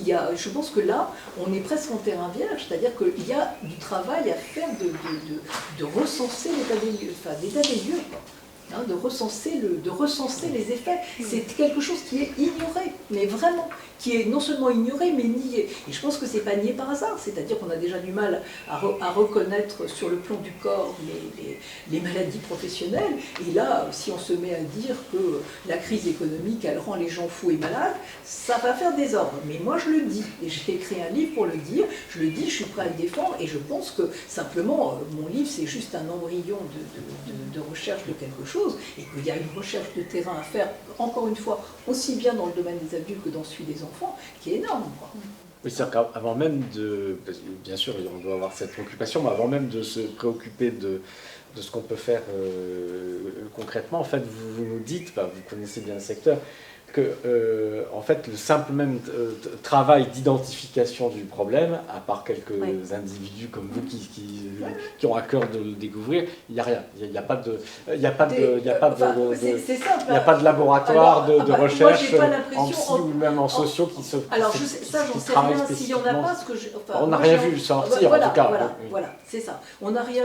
que là, on est presque en terrain vierge, c'est-à-dire qu'il y a du travail à faire de recenser l'état des lieux, quoi. De recenser les effets. C'est quelque chose qui est ignoré, mais vraiment, qui est non seulement ignoré, mais nié. Et je pense que c'est pas nié par hasard, c'est-à-dire qu'on a déjà du mal à reconnaître sur le plan du corps les maladies professionnelles. Et là, si on se met à dire que la crise économique, elle rend les gens fous et malades, ça va faire désordre. Mais moi, je le dis, et j'ai écrit un livre pour le dire, je le dis, je suis prêt à le défendre, et je pense que simplement, mon livre, c'est juste un embryon de recherche de quelque chose, et qu'il y a une recherche de terrain à faire, encore une fois, aussi bien dans le domaine des adultes que dans celui des enfants, qui est énorme, quoi. Oui, c'est-à-dire qu'avant même bien sûr, on doit avoir cette préoccupation, mais avant même de se préoccuper de ce qu'on peut faire concrètement, en fait, vous nous dites, vous connaissez bien le secteur, que en fait, le simple même travail d'identification du problème, à part quelques individus comme vous qui ont à cœur de le découvrir, il n'y a rien. Il n'y a pas de, il n'y a pas de, il n'y a pas de, il n'y a pas de laboratoire de recherche en psy ou même en sociaux qui se. Alors ça, j'en sais rien s'il n'y en a pas, parce que on n'a rien vu sortir en tout cas. Voilà, c'est ça. On n'a rien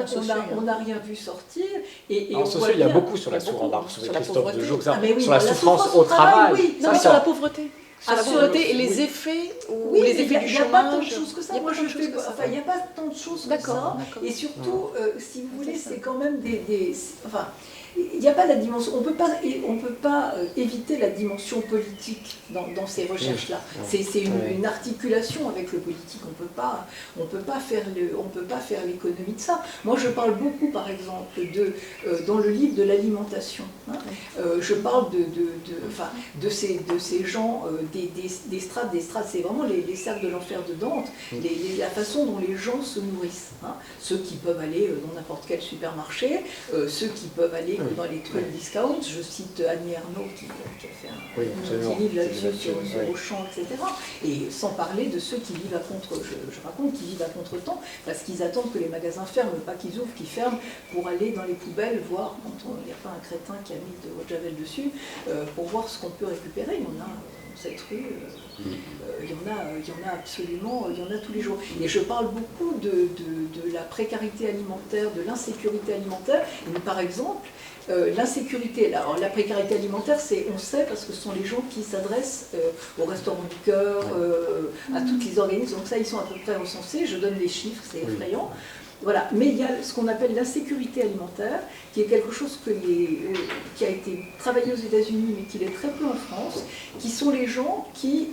vu sortir. Et en sociaux, il y a beaucoup sur la souffrance. On a reçu Christophe de Joux, sur la souffrance au travail. Oui, non, mais sur la pauvreté. Sur la pauvreté et les effets, oui, les effets du chômage. Il n'y a pas tant de choses que ça. Moi, je fais. Enfin, il n'y a pas tant de choses que ça. Et surtout, si vous voulez, c'est quand même des. Enfin, il n'y a pas la dimension. On peut pas éviter la dimension politique dans ces recherches-là. C'est une articulation avec le politique. On peut pas faire l'économie de ça. Moi, je parle beaucoup, par exemple, dans le livre de l'alimentation. Hein, je parle de ces gens des strates. C'est vraiment les cercles de l'enfer de Dante. La façon dont les gens se nourrissent. Hein, ceux qui peuvent aller dans n'importe quel supermarché, ceux qui peuvent aller dans les trucs discount. Je cite Annie Ernaux qui a fait un petit livre là-dessus sur Auchan, etc. Et sans parler de ceux qui vivent je raconte, qui vivent à contre-temps, parce qu'ils attendent que les magasins ferment, pas qu'ils ouvrent, qu'ils ferment pour aller dans les poubelles, voir quand il n'y a pas un crétin qui a mis de l'eau de javel dessus, pour voir ce qu'on peut récupérer. Il y en a cette rue, il y en a absolument, il y en a tous les jours. Et je parle beaucoup de la précarité alimentaire, de l'insécurité alimentaire. Et par exemple, l'insécurité, alors la précarité alimentaire, on sait parce que ce sont les gens qui s'adressent au Restaurant du Cœur, à toutes les organismes, donc ça ils sont à peu près recensés, je donne les chiffres, c'est effrayant. Voilà. Mais il y a ce qu'on appelle l'insécurité alimentaire, qui est quelque chose qui a été travaillé aux États-Unis, mais qui l'est très peu en France, qui sont les gens qui,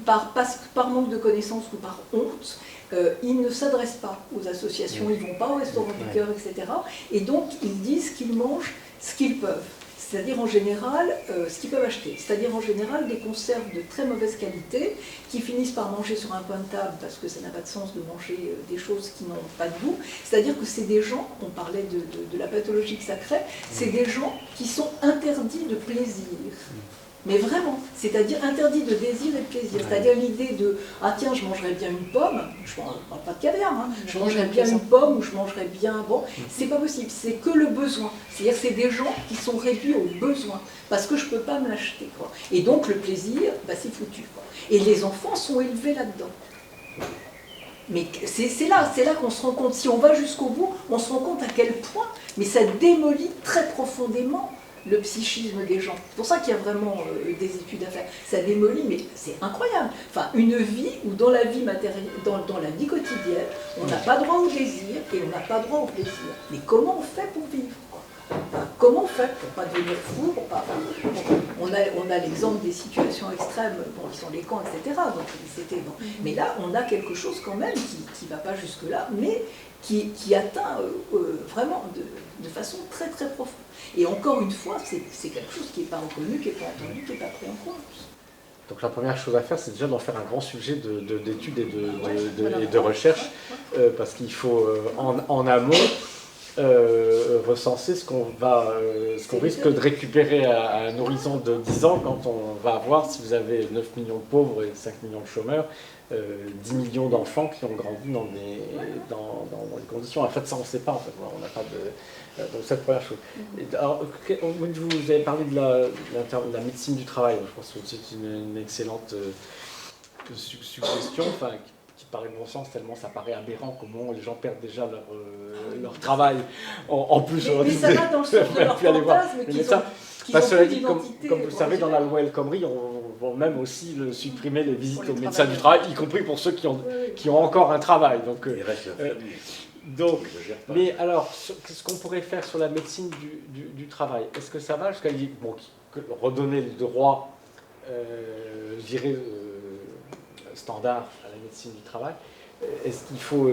par manque de connaissances ou par honte, ils ne s'adressent pas aux associations, ils ne vont pas au Restaurant du Cœur, etc. Et donc, ils disent qu'ils mangent ce qu'ils peuvent. C'est-à-dire en général, ce qu'ils peuvent acheter. C'est-à-dire en général des conserves de très mauvaise qualité qui finissent par manger sur un coin de table parce que ça n'a pas de sens de manger des choses qui n'ont pas de goût. C'est-à-dire que c'est des gens, on parlait de la pathologie que ça crée, c'est des gens qui sont interdits de plaisir. Mais vraiment, c'est-à-dire interdit de désir et de plaisir. C'est-à-dire l'idée de « Ah tiens, je mangerais bien une pomme », je ne parle pas de caviar, hein, je mangerais bien une pomme ou je mangerais bien… Bon, c'est pas possible, c'est que le besoin. C'est-à-dire que c'est des gens qui sont réduits au besoin, parce que je ne peux pas me l'acheter. Et donc le plaisir, c'est foutu. Et les enfants sont élevés là-dedans. Mais c'est là qu'on se rend compte, si on va jusqu'au bout, on se rend compte à quel point, mais ça démolit très profondément le psychisme des gens. C'est pour ça qu'il y a vraiment des études à faire. Ça démolit, mais c'est incroyable. Enfin, une vie où dans la vie matérielle, dans la vie quotidienne, on n'a pas droit au désir et on n'a pas droit au plaisir. Mais comment on fait pour vivre ? Enfin, comment on fait pour ne pas devenir fou, pour pas… On a l'exemple des situations extrêmes, qui sont les camps, etc. Donc, mais là, on a quelque chose quand même qui ne va pas jusque-là, mais qui atteint vraiment de façon très très profonde. Et encore une fois, c'est quelque chose qui n'est pas reconnu, qui n'est pas entendu, qui n'est pas pris en compte. Donc la première chose à faire, c'est déjà d'en faire un grand sujet d'études et de recherche, parce qu'il faut en amont recenser ce qu'on risque de récupérer à un horizon de 10 ans quand on va voir si vous avez 9 millions de pauvres et 5 millions de chômeurs, 10 millions d'enfants qui ont grandi dans des conditions. En fait, ça, on ne sait pas. En fait. On n'a pas de… Donc, c'est la première chose. Alors, vous avez parlé de la médecine du travail. Je pense que c'est une excellente suggestion. Enfin, qui paraît de bon sens, tellement ça paraît aberrant comment les gens perdent déjà leur travail. En plus, mais ça va dans le sens de leur fantasme cela dit, comme vous le savez, dans la loi El Khomri, on va même aussi supprimer les visites aux médecins du travail, y compris pour ceux qui ont encore un travail. Mais alors, qu'est-ce qu'on pourrait faire sur la médecine du travail? Est-ce que ça va jusqu'à redonner le droit, je dirais, standard à la médecine du travail? Est-ce qu'il faut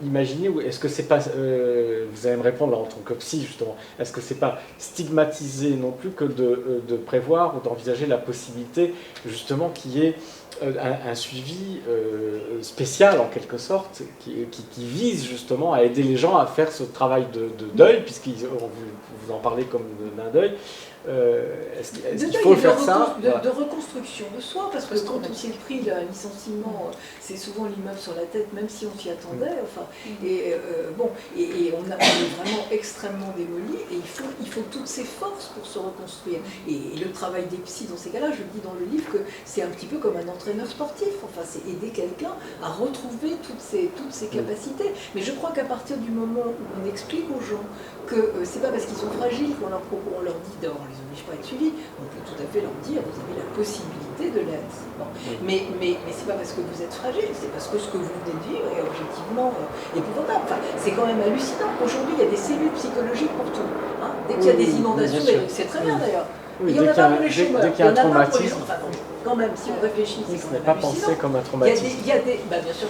imaginer, ou est-ce que c'est pas, vous allez me répondre là, en tant que psy justement, est-ce que c'est pas stigmatisé non plus que de prévoir ou d'envisager la possibilité justement qu'il y ait un suivi spécial en quelque sorte qui vise justement à aider les gens à faire ce travail de deuil, vous en parlez comme d'un deuil. Est-ce qu'il faut faire ça de reconstruction de soi, parce que quand on s'est pris d'un licenciement, c'est souvent l'immeuble sur la tête, même si on s'y attendait. Enfin, et on est vraiment extrêmement démoli, et il faut toutes ces forces pour se reconstruire. Et le travail des psys dans ces cas-là, je dis dans le livre que c'est un petit peu comme un entraîneur sportif. Enfin, c'est aider quelqu'un à retrouver toutes ses capacités. Mais je crois qu'à partir du moment où on explique aux gens que c'est pas parce qu'ils sont fragiles qu'on leur dit d'or, on les oblige pas à être suivis, on peut tout à fait leur dire vous avez la possibilité de l'être. Bon. Mais c'est pas parce que vous êtes fragile, c'est parce que ce que vous venez de vivre est objectivement épouvantable. Enfin, c'est quand même hallucinant. Aujourd'hui, il y a des cellules psychologiques pour tout. Hein. Dès qu'il y a des inondations, c'est très bien d'ailleurs. Oui, il y en a pas pour les chômeurs. Dès qu'il y a un traumatisme, quand même, si on réfléchit, c'est ce quand n'est même pas pensé hallucinant. comme un traumatisme. Il y a des bien sûr.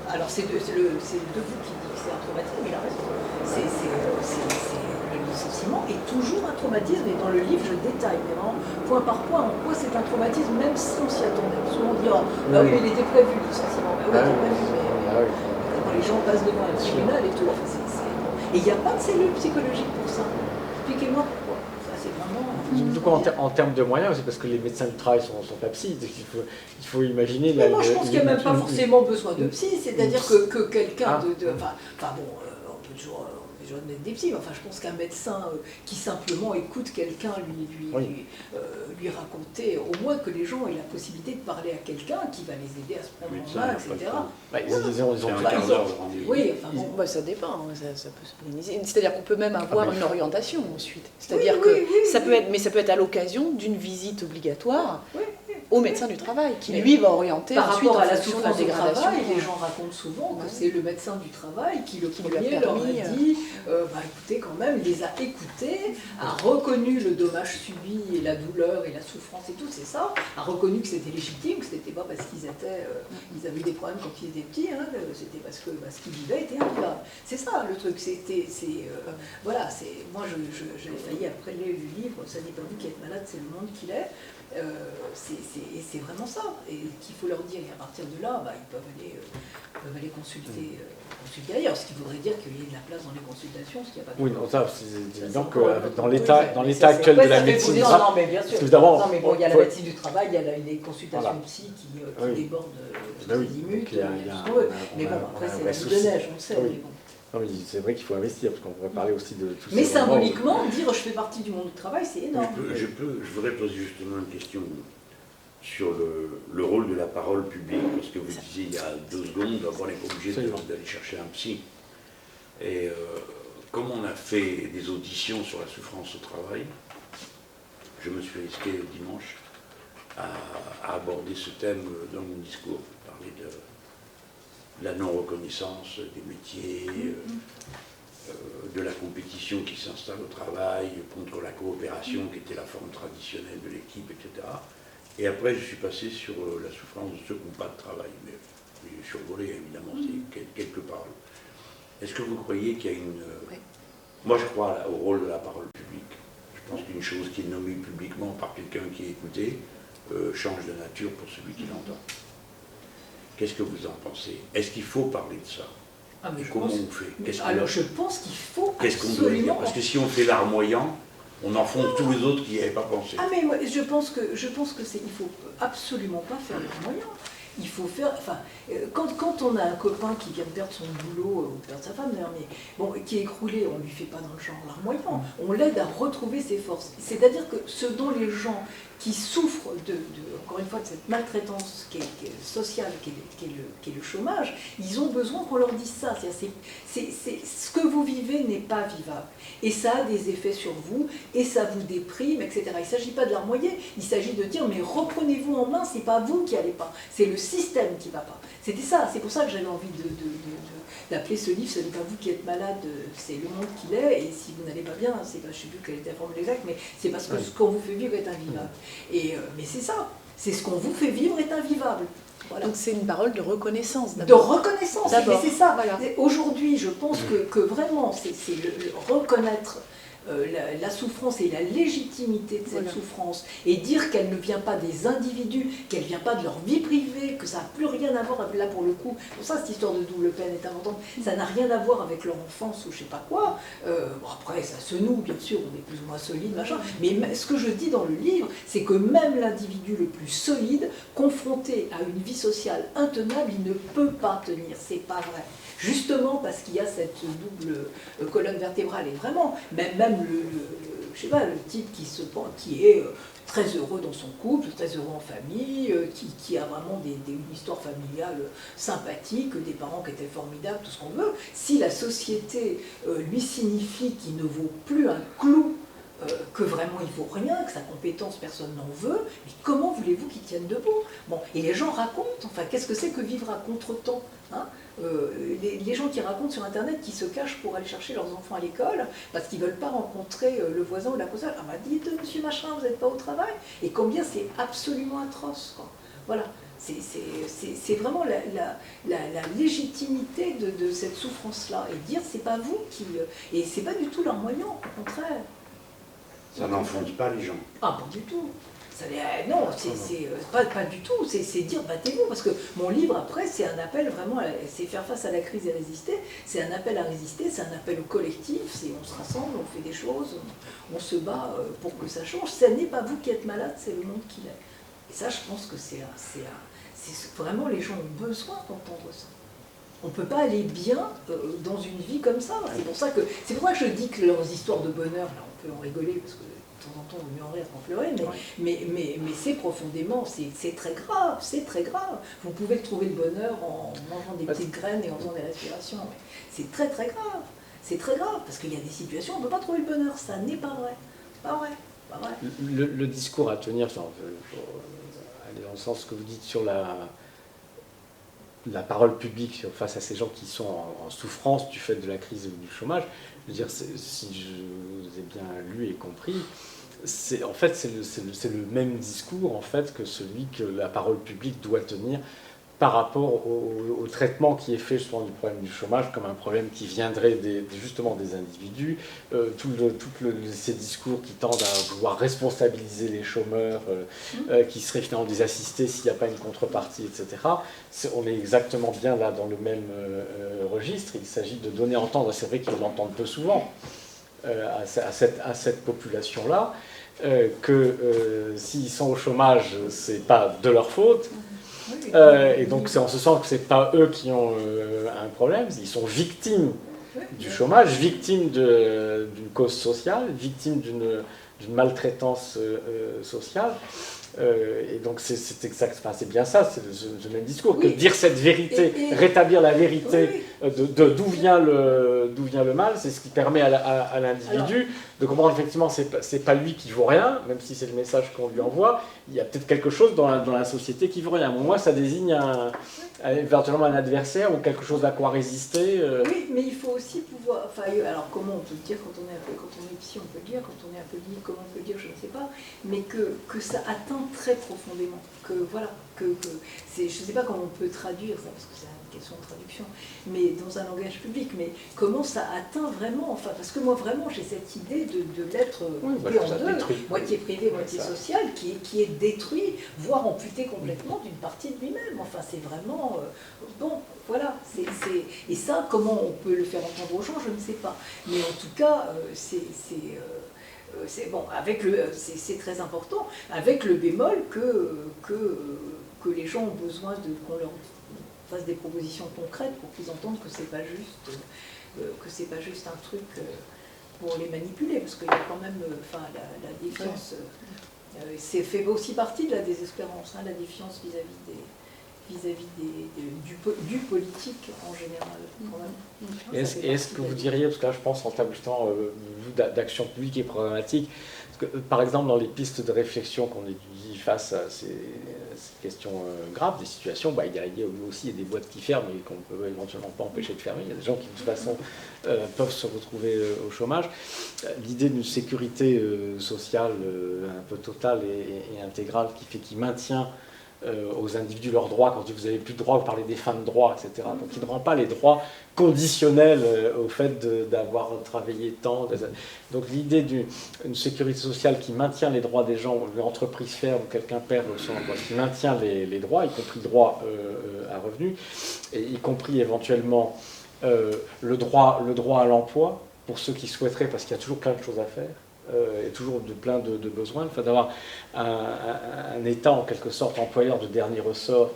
Alors c'est de vous qui dit que c'est un traumatisme, il a raison. Le licenciement est toujours un traumatisme, et dans le livre je détaille vraiment point par point en quoi c'est un traumatisme, même si on s'y attendait. Souvent on dit oui, il était prévu le licenciement, il était prévu, mais quand les gens passent devant un tribunal et tout, et il n'y a pas de cellule psychologique pour ça. Expliquez-moi pourquoi. Ça c'est vraiment. Du coup, en termes de moyens aussi, parce que les médecins du travail sont pas psy, il faut imaginer. Mais moi je pense qu'il n'y a même pas forcément besoin de psy, c'est-à-dire que quelqu'un on peut toujours mettre des psys, enfin je pense qu'un médecin qui simplement écoute quelqu'un lui raconter, au moins que les gens aient la possibilité de parler à quelqu'un qui va les aider à se prendre en main, etc. Oui, enfin bon, ça dépend, ça peut s'organiser. C'est-à-dire qu'on peut même avoir une orientation ensuite. C'est-à-dire ça peut être à l'occasion d'une visite obligatoire au médecin du travail, qui lui va orienter par ensuite rapport en à la fonction de la souffrance au dégradation. travail, les gens racontent souvent que c'est le médecin du travail qui le premier leur a dit écoutez, quand même, il les a écoutés, a reconnu le dommage subi et la douleur et la souffrance et tout, c'est ça, a reconnu que c'était légitime, que c'était pas parce qu'ils ils avaient eu des problèmes quand ils étaient petits, hein, c'était parce que ce qu'ils vivaient était invivable. C'est ça le truc, moi j'avais failli après le livre, ça n'est pas vous qui êtes malade, c'est le monde qui l'est. Et c'est vraiment ça, et qu'il faut leur dire, et à partir de là, ils peuvent aller consulter ailleurs, ce qui voudrait dire qu'il y ait de la place dans les consultations, ce qu'il n'y a pas de. Oui, non, ça, c'est évident que dans l'état actuel de la médecine du travail. Non, mais bien sûr. Non, mais bon, il y a la médecine du travail, il y a les consultations psy qui débordent les limites, mais bon, après c'est la boule de neige, on le sait. Non, mais c'est vrai qu'il faut investir, parce qu'on pourrait parler aussi de tout ça. Mais symboliquement, dire je fais partie du monde du travail, c'est énorme. Je voudrais poser justement une question sur le rôle de la parole publique, parce que vous disiez il y a 2 secondes, on n'est pas obligé d'aller chercher un psy. Et comme on a fait des auditions sur la souffrance au travail, je me suis risqué dimanche à aborder ce thème dans mon discours, parler de la non-reconnaissance des métiers, de la compétition qui s'installe au travail, contre la coopération qui était la forme traditionnelle de l'équipe, etc. Et après, je suis passé sur la souffrance de ceux qui n'ont pas de travail. Mais survolé, évidemment, c'est quelques paroles. Est-ce que vous croyez qu'il y a une... Moi, je crois au rôle de la parole publique. Je pense qu'une chose qui est nommée publiquement par quelqu'un qui est écouté change de nature pour celui qui l'entend. Qu'est-ce que vous en pensez? Est-ce qu'il faut parler de ça? Comment on fait? Alors je pense qu'il faut Qu'est-ce qu'on doit dire? Parce que si on fait larmoyant, on enfonce tous les autres qui n'y avaient pas pensé. Ah mais moi, je pense que il faut absolument pas faire larmoyant. Il faut faire, quand on a un copain qui vient de perdre son boulot, ou perdre sa femme d'ailleurs, mais bon, qui est écroulé, on ne lui fait pas dans le genre larmoyant, on l'aide à retrouver ses forces. C'est-à-dire que ce dont les gens qui souffrent encore une fois, de cette maltraitance qui est sociale, qui est le chômage, ils ont besoin qu'on leur dise ça. Ce que vous vivez n'est pas vivable. Et ça a des effets sur vous, et ça vous déprime, etc. Il ne s'agit pas de larmoyer, il s'agit de dire, mais reprenez-vous en main, c'est pas vous qui n'allez pas, c'est le système qui ne va pas. C'était ça, c'est pour ça que j'avais envie d'appeler ce livre, ce n'est pas vous qui êtes malade, c'est le monde qu'il est, et si vous n'allez pas bien, c'est pas, je ne sais plus quelle était la formule exacte, mais c'est parce que ce qu'on vous fait vivre est invivable. Mais c'est ça, c'est ce qu'on vous fait vivre est invivable. Voilà. Donc c'est une parole de reconnaissance d'abord. De reconnaissance, mais c'est ça. Voilà. Aujourd'hui, je pense que vraiment, c'est le reconnaître la souffrance et la légitimité de cette souffrance, et dire qu'elle ne vient pas des individus, qu'elle ne vient pas de leur vie privée, que ça n'a plus rien à voir avec, là pour le coup, pour ça cette histoire de double peine est importante, ça n'a rien à voir avec leur enfance ou je sais pas quoi. Bon, après ça se noue, bien sûr, on est plus ou moins solide, machin, mais ce que je dis dans le livre, c'est que même l'individu le plus solide, confronté à une vie sociale intenable, il ne peut pas tenir, c'est pas vrai. Justement parce qu'il y a cette double colonne vertébrale, et vraiment, même je sais pas, le type qui est très heureux dans son couple, très heureux en famille, qui a vraiment une histoire familiale sympathique, des parents qui étaient formidables, tout ce qu'on veut, si la société lui signifie qu'il ne vaut plus un clou, que vraiment il vaut rien, que sa compétence personne n'en veut, mais comment voulez-vous qu'il tienne debout? Bon, et les gens racontent, enfin qu'est-ce que c'est que vivre à contre-temps, hein? Les gens qui racontent sur internet qui se cachent pour aller chercher leurs enfants à l'école parce qu'ils ne veulent pas rencontrer le voisin ou la voisine. Ah bah dites monsieur machin, vous n'êtes pas au travail, et combien c'est absolument atroce, quoi. Voilà. C'est vraiment la légitimité de cette souffrance-là, et dire c'est pas vous qui... Et c'est pas du tout leur moyen, au contraire. Ça n'enfonce pas les gens. Ah, pas du tout. Non, c'est pas du tout. C'est dire battez-vous, parce que mon livre, après, c'est un appel vraiment, c'est faire face à la crise et résister. C'est un appel à résister, c'est un appel au collectif. On se rassemble, on fait des choses, on se bat pour que ça change. Ce n'est pas vous qui êtes malade, c'est le monde qui l'est. Et ça, je pense que c'est vraiment, les gens ont besoin d'entendre ça. On ne peut pas aller bien dans une vie comme ça. C'est pour ça que je dis que leurs histoires de bonheur, là, on peut en rigoler, parce que de temps en temps, on vaut mieux en rire qu'en pleurer, mais c'est profondément, c'est très grave, c'est très grave. Vous pouvez trouver le bonheur en mangeant des petites graines et en faisant des respirations. C'est très très grave. C'est très grave, parce qu'il y a des situations où on ne peut pas trouver le bonheur. Ça n'est pas vrai. Pas vrai. Pas vrai. Le discours à tenir, pour aller dans le sens que vous dites sur la parole publique face à ces gens qui sont en souffrance du fait de la crise ou du chômage, je veux dire, si je vous ai bien lu et compris, en fait, c'est le même discours en fait, que celui que la parole publique doit tenir par rapport au traitement qui est fait justement du problème du chômage comme un problème qui viendrait justement des individus, ces discours qui tendent à vouloir responsabiliser les chômeurs, qui seraient finalement des assistés s'il n'y a pas une contrepartie, etc. On est exactement bien là dans le même registre. Il s'agit de donner à entendre, c'est vrai qu'ils l'entendent peu souvent, à cette population-là, que s'ils sont au chômage, c'est pas de leur faute. Et donc c'est en ce sens que c'est pas eux qui ont un problème, ils sont victimes du chômage, victimes d'une cause sociale, victimes d'une maltraitance sociale. Et donc c'est exact, enfin, c'est bien ça, c'est le même discours, que dire cette vérité, rétablir la vérité d'où vient le mal, c'est ce qui permet à l'individu de comprendre effectivement c'est pas lui qui vaut rien, même si c'est le message qu'on lui envoie, il y a peut-être quelque chose dans la société qui vaut rien. Pour moi, ça désigne éventuellement un adversaire ou quelque chose à quoi résister. Oui, mais il faut aussi pouvoir... Enfin, alors comment on peut le dire quand on est psy, on peut le dire, quand on est un peu libre, comment on peut le dire, je ne sais pas, mais que ça atteint très profondément, que voilà, je ne sais pas comment on peut traduire ça, parce que c'est une question de traduction, mais dans un langage public, mais comment ça atteint vraiment, enfin, parce que moi vraiment j'ai cette idée de l'être coupé en deux, moitié privé, moitié social, qui est détruit, voire amputé complètement d'une partie de lui-même, enfin c'est vraiment, bon, voilà, et ça, comment on peut le faire entendre aux gens, je ne sais pas, mais en tout cas, c'est bon, c'est très important, avec le bémol que les gens ont besoin qu'on leur fasse des propositions concrètes pour qu'ils entendent que c'est pas juste un truc pour les manipuler, parce qu'il y a quand même, la défiance, c'est fait aussi partie de la désespérance, hein, la défiance vis-à-vis du politique en général. Quand même. Est-ce que vous diriez, parce que là je pense en termes justement d'action publique et problématique, parce que, par exemple dans les pistes de réflexion qu'on étudie face à ces questions graves, des situations, il y a aussi des boîtes qui ferment et qu'on ne peut éventuellement pas empêcher de fermer, il y a des gens qui de toute façon peuvent se retrouver au chômage. L'idée d'une sécurité sociale un peu totale et intégrale qui maintient aux individus leurs droits. Quand vous n'avez plus de droits, vous parlez des fins de droit, etc. Donc il ne rend pas les droits conditionnels au fait d'avoir travaillé tant. Donc l'idée d'une sécurité sociale qui maintient les droits des gens, une entreprise ferme ou quelqu'un perd son emploi, qui maintient les droits, y compris le droit à revenu, et y compris éventuellement le droit à l'emploi pour ceux qui souhaiteraient, parce qu'il y a toujours plein de choses à faire. Et toujours plein de besoins, enfin, d'avoir un État en quelque sorte employeur de dernier ressort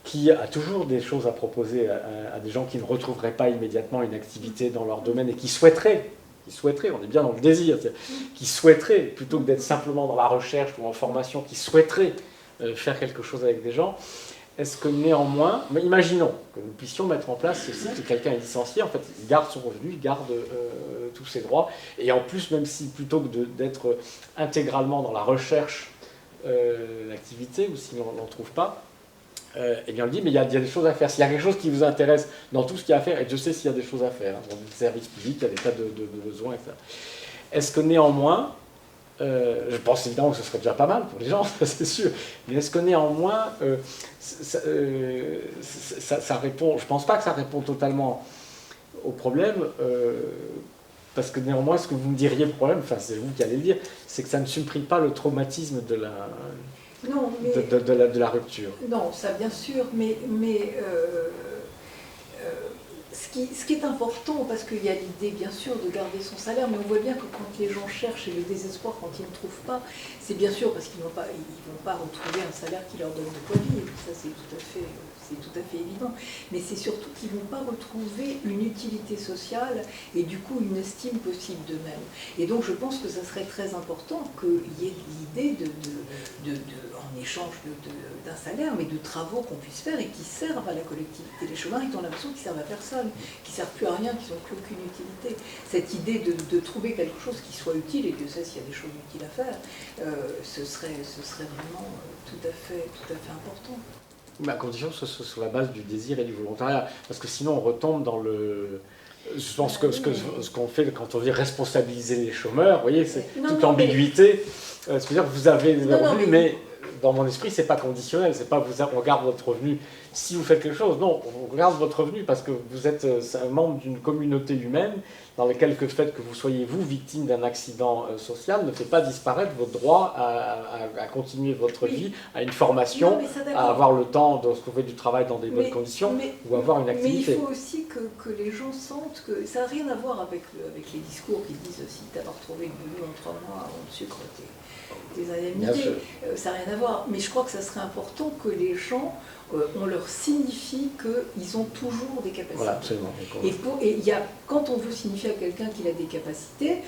qui a toujours des choses à proposer à des gens qui ne retrouveraient pas immédiatement une activité dans leur domaine et qui souhaiteraient, on est bien dans le désir, qui souhaiteraient, plutôt que d'être simplement dans la recherche ou en formation, qui souhaiteraient faire quelque chose avec des gens. Est-ce que néanmoins, mais imaginons que nous puissions mettre en place ceci, que quelqu'un est licencié, en fait, il garde son revenu, il garde tous ses droits, et en plus, même si plutôt que d'être intégralement dans la recherche d'activité, ou si on n'en trouve pas, eh bien on dit, mais il y a des choses à faire. S'il y a quelque chose qui vous intéresse dans tout ce qu'il y a à faire, et je sais s'il y a des choses à faire, hein, dans le service public, il y a des tas de besoins, etc. Est-ce que néanmoins, je pense évidemment que ce serait déjà pas mal pour les gens, c'est sûr. Mais est-ce que néanmoins, ça répond, je ne pense pas que ça répond totalement au problème, parce que néanmoins, ce que vous me diriez le problème, enfin c'est vous qui allez le dire, c'est que ça ne supprime pas le traumatisme de la rupture. Non, ça bien sûr, mais ce qui est important, parce qu'il y a l'idée bien sûr de garder son salaire, mais on voit bien que quand les gens cherchent et le désespoir quand ils ne trouvent pas, c'est bien sûr parce qu'ils vont pas retrouver un salaire qui leur donne de quoi vivre, ça c'est tout à fait évident, mais c'est surtout qu'ils ne vont pas retrouver une utilité sociale et du coup une estime possible d'eux-mêmes. Et donc je pense que ça serait très important qu'il y ait l'idée en échange d'un salaire, mais de travaux qu'on puisse faire et qui servent à la collectivité. Les chômeurs, ils ont l'impression qu'ils servent à personne, qui ne servent plus à rien, qui n'ont plus aucune utilité. Cette idée de trouver quelque chose qui soit utile, et Dieu sait s'il y a des choses utiles à faire, ce serait vraiment tout à fait important. Mais à condition que ce soit sur la base du désir et du volontariat. Parce que sinon, on retombe dans le... Je pense que ce qu'on fait quand on dit responsabiliser les chômeurs, vous voyez, c'est toute l'ambiguïté. C'est-à-dire que vous avez des revenus, mais dans mon esprit, c'est pas conditionnel. C'est pas on garde votre revenu si vous faites quelque chose. Non, on garde votre revenu parce que vous êtes un membre d'une communauté humaine dans laquelle le fait que vous soyez, vous, victime d'un accident social ne fait pas disparaître votre droit à continuer votre vie, à une formation, à avoir le temps de trouver du travail dans des bonnes conditions ou avoir une activité. Mais il faut aussi que les gens sentent que ça n'a rien à voir avec les discours qui disent si tu as retrouvé une boulot en 3 mois, on te sucre tes indemnités. Ça n'a rien à voir. Mais je crois que ça serait important que les gens, on leur signifie qu'ils ont toujours des capacités. Voilà, absolument. Quand on veut signifier à quelqu'un qu'il a des capacités,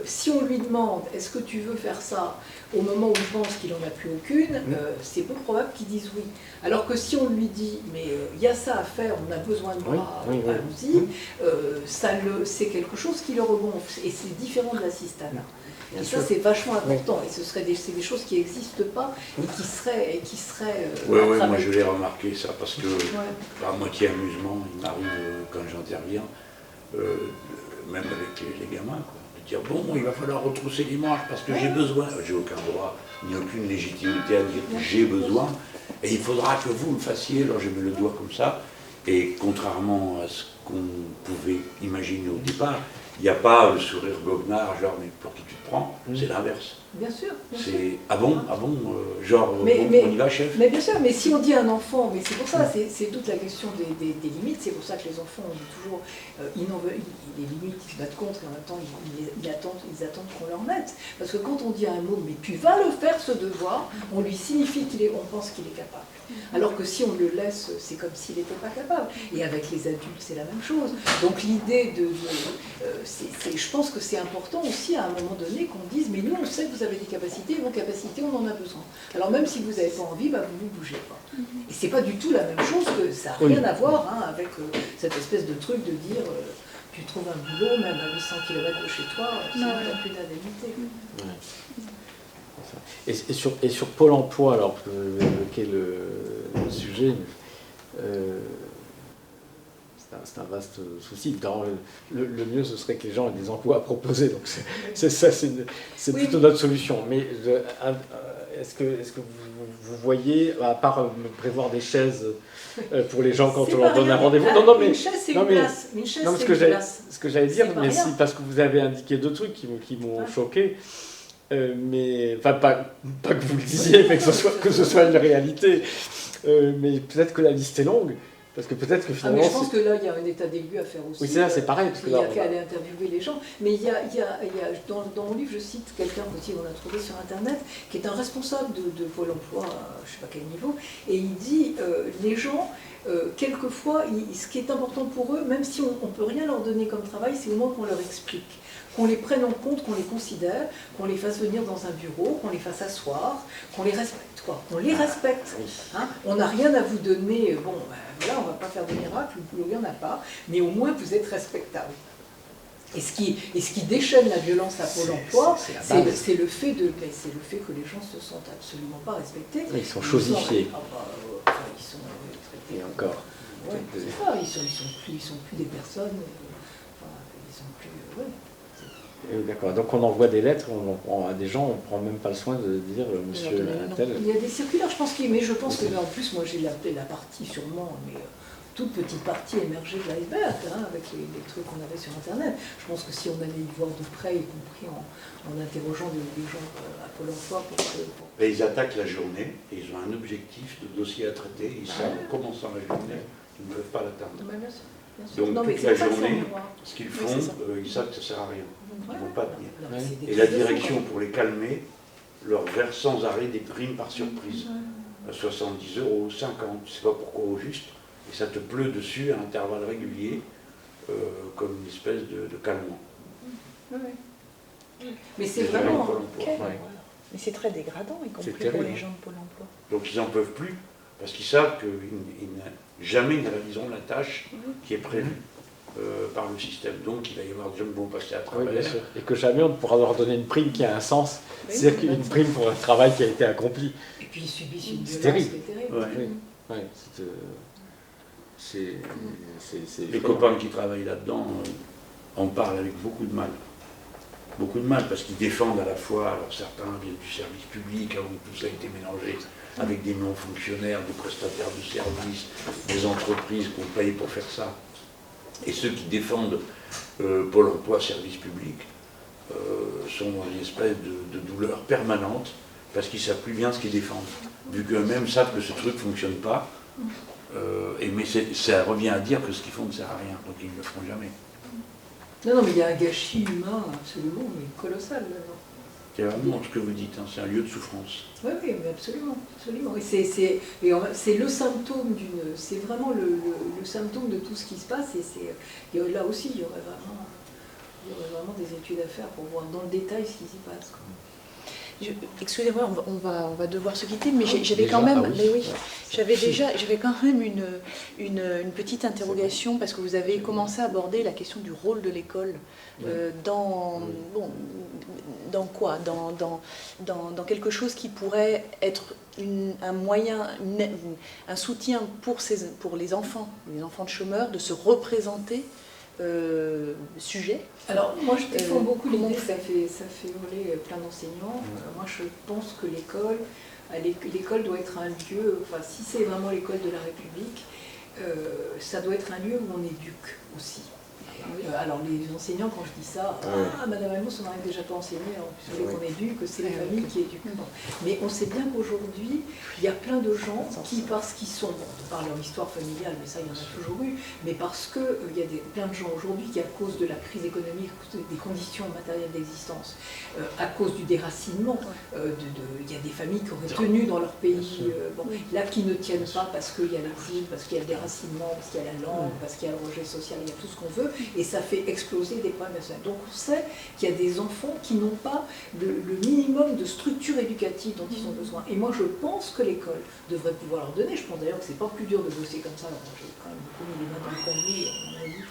si on lui demande « est-ce que tu veux faire ça ?» au moment où je pense qu'il n'en a plus aucune, c'est peu probable qu'il dise oui. Alors que si on lui dit « mais il y a ça à faire, on a besoin de bras, allons-y », c'est quelque chose qui le regonfle. Et c'est différent de l'assistanat. Et ça, c'est vachement important. Et c'est des choses qui n'existent pas et qui seraient oui, moi je l'ai remarqué ça, parce que, à moitié amusement, il m'arrive quand j'interviens, même avec les gamins, de dire bon, il va falloir retrousser les manches parce que j'ai besoin. J'ai aucun droit, ni aucune légitimité à dire j'ai besoin, et il faudra que vous le fassiez. Alors je mets le doigt comme ça, et contrairement à ce qu'on pouvait imaginer au départ, il n'y a pas le sourire goguenard, genre mais pour qui tu te prends, c'est l'inverse. Bien sûr. C'est ah bon, genre on y va chef. Mais bien sûr, mais si on dit à un enfant, mais c'est pour ça, c'est toute la question des limites, c'est pour ça que les enfants on dit toujours, les limites ils se battent contre et en même temps ils attendent qu'on leur mette. Parce que quand on dit à un môme, mais tu vas le faire ce devoir, on lui signifie on pense qu'il est capable. Alors que si on le laisse, c'est comme s'il n'était pas capable. Et avec les adultes, c'est la même chose. Donc l'idée je pense que c'est important aussi à un moment donné qu'on dise, mais nous on sait que vous avez des capacités, et vos capacités on en a besoin. Alors même si vous n'avez pas envie, vous ne bougez pas. Et c'est pas du tout la même chose, que ça n'a rien à voir avec cette espèce de truc de dire tu trouves un boulot, même à 800 km de chez toi, sinon tu n'as plus d'indemnité. Et sur Pôle emploi, alors, qui est le sujet, c'est un vaste souci. Le mieux, ce serait que les gens aient des emplois à proposer. Donc c'est plutôt notre solution. Mais est-ce que vous voyez, à part me prévoir des chaises pour les gens quand on leur donne un rendez-vous, mais une chaise, c'est une place. Une chaise, non, mais ce que j'allais dire, mais si, parce que vous avez indiqué deux trucs qui m'ont choqué, mais enfin pas que vous le disiez, mais que ce soit une réalité, mais peut-être que la liste est longue. Parce que peut-être que finalement... mais je pense que là, il y a un état des lieux à faire aussi. Oui, c'est ça, c'est pareil. Parce qu'il n'y a qu'à aller interviewer les gens. Mais dans mon livre, je cite quelqu'un aussi, on l'a trouvé sur Internet, qui est un responsable de Pôle emploi, je ne sais pas quel niveau, et il dit, les gens, quelquefois, ce qui est important pour eux, même si on ne peut rien leur donner comme travail, c'est au moins qu'on leur explique. Qu'on les prenne en compte, qu'on les considère, qu'on les fasse venir dans un bureau, qu'on les fasse asseoir, qu'on les respecte, quoi. On les respecte. Hein, on n'a rien à vous donner, bon, voilà, on ne va pas faire de miracle, le boulot, il n'y en a pas, mais au moins vous êtes respectable. Et ce qui déchaîne la violence à Pôle emploi, c'est le fait que les gens ne se sentent absolument pas respectés. Ils sont chosifiés. Ils sont traités. Et encore. Ouais, c'est ça, ils sont plus des personnes, ils sont plus... Ouais. D'accord, donc on envoie des lettres à des gens, on ne prend même pas le soin de dire monsieur un tel. Il y a des circulaires, mais je pense que là en plus, moi j'ai appelé la partie sûrement, mais toute petite partie émergée de l'iceberg, avec les trucs qu'on avait sur Internet. Je pense que si on allait y voir de près, y compris en interrogeant des gens à Pôle emploi Et ils attaquent la journée, et ils ont un objectif de dossier à traiter, ils savent commençant la journée, ils ne peuvent pas l'atteindre. Donc toute la journée, ce qu'ils font, ils savent que ça ne sert à rien. Ils ne vont pas tenir. Et la direction, pour les calmer, leur verse sans arrêt des primes par surprise. 70 €, 50, je ne sais pas pourquoi au juste, et ça te pleut dessus à intervalles réguliers, comme une espèce de calmant. Mais c'est vraiment... Mais c'est très dégradant, y compris pour les gens de Pôle emploi. Donc ils n'en peuvent plus, parce qu'ils savent que jamais ils ne réaliseront la tâche qui est prévue par le système. Donc il va y avoir des gens qui vont passer à travers. Oui, bien sûr. Et que jamais on ne pourra leur donner une prime qui a un sens. C'est-à-dire qu'une prime pour un travail qui a été accompli. Et puis ils subissent une violence terrible. qui est terrible. Les copains qui travaillent là-dedans en parlent avec beaucoup de mal. Beaucoup de mal, parce qu'ils défendent à la fois, alors certains viennent du service public, avant que tout ça ait été mélangé avec des non-fonctionnaires, des prestataires de services, des entreprises qu'on paye pour faire ça. Et ceux qui défendent Pôle emploi, service public, sont dans une espèce de douleur permanente, parce qu'ils ne savent plus bien ce qu'ils défendent. Vu qu'eux-mêmes savent que ce truc ne fonctionne pas, mais ça revient à dire que ce qu'ils font ne sert à rien, donc ils ne le feront jamais. Non, mais il y a un gâchis humain absolument colossal là-dedans. C'est vraiment ce que vous dites, c'est un lieu de souffrance. Oui, mais absolument. Et c'est le symptôme c'est vraiment le symptôme de tout ce qui se passe. Et là aussi, il y aurait vraiment des études à faire pour voir dans le détail ce qui s'y passe. Excusez-moi, on va devoir se quitter, mais j'avais quand même, j'avais quand même une petite interrogation parce que vous avez commencé à aborder la question du rôle de l'école dans quoi, dans quelque chose qui pourrait être un moyen, un soutien pour les enfants de chômeurs de se représenter. Sujet. Alors moi je défends beaucoup l'idée que ça fait hurler plein d'enseignants. Moi je pense que l'école doit être un lieu, enfin si c'est vraiment l'école de la République, ça doit être un lieu où on éduque aussi. Alors les enseignants, quand je dis ça, Madame Amos, on n'arrive déjà pas à enseigner, en plus vous voulez qu'on éduque, c'est les familles qui éduquent. Mais on sait bien qu'aujourd'hui, il y a plein de gens qui, parce qu'ils sont, par leur histoire familiale, mais ça il y en a toujours eu, mais parce qu'il y a plein de gens aujourd'hui qui, à cause de la crise économique, des conditions matérielles d'existence, à cause du déracinement, il y a des familles qui auraient tenu dans leur pays, là qui ne tiennent pas parce qu'il y a l'exil, parce qu'il y a le déracinement, parce qu'il y a la langue, parce qu'il y a le rejet social, il y a tout ce qu'on veut. Et ça fait exploser des problèmes nationaux. Donc on sait qu'il y a des enfants qui n'ont pas le minimum de structure éducative dont ils ont besoin. Et moi je pense que l'école devrait pouvoir leur donner. Je pense d'ailleurs que c'est pas plus dur de bosser comme ça. Alors, j'ai quand même beaucoup mis les mains dans le cambouis, à mon avis,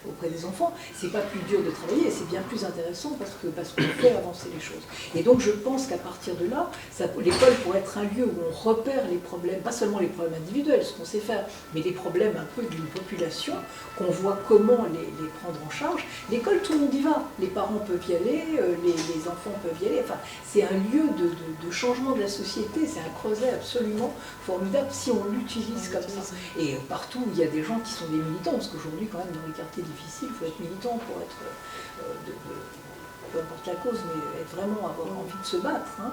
auprès des enfants, c'est pas plus dur de travailler, c'est bien plus intéressant parce qu'on fait avancer les choses. Et donc je pense qu'à partir de là, l'école pourrait être un lieu où on repère les problèmes, pas seulement les problèmes individuels, ce qu'on sait faire, mais les problèmes un peu d'une population, qu'on voit comment les prendre en charge. L'école, tout le monde y va, les parents peuvent y aller, les enfants peuvent y aller, enfin, c'est un lieu de changement de la société, c'est un creuset absolument formidable si on l'utilise comme ça. Et partout où il y a des gens qui sont des militants, parce qu'aujourd'hui quand même dans les quartiers difficiles, il faut être militant pour être peu importe la cause, mais vraiment avoir envie de se battre hein,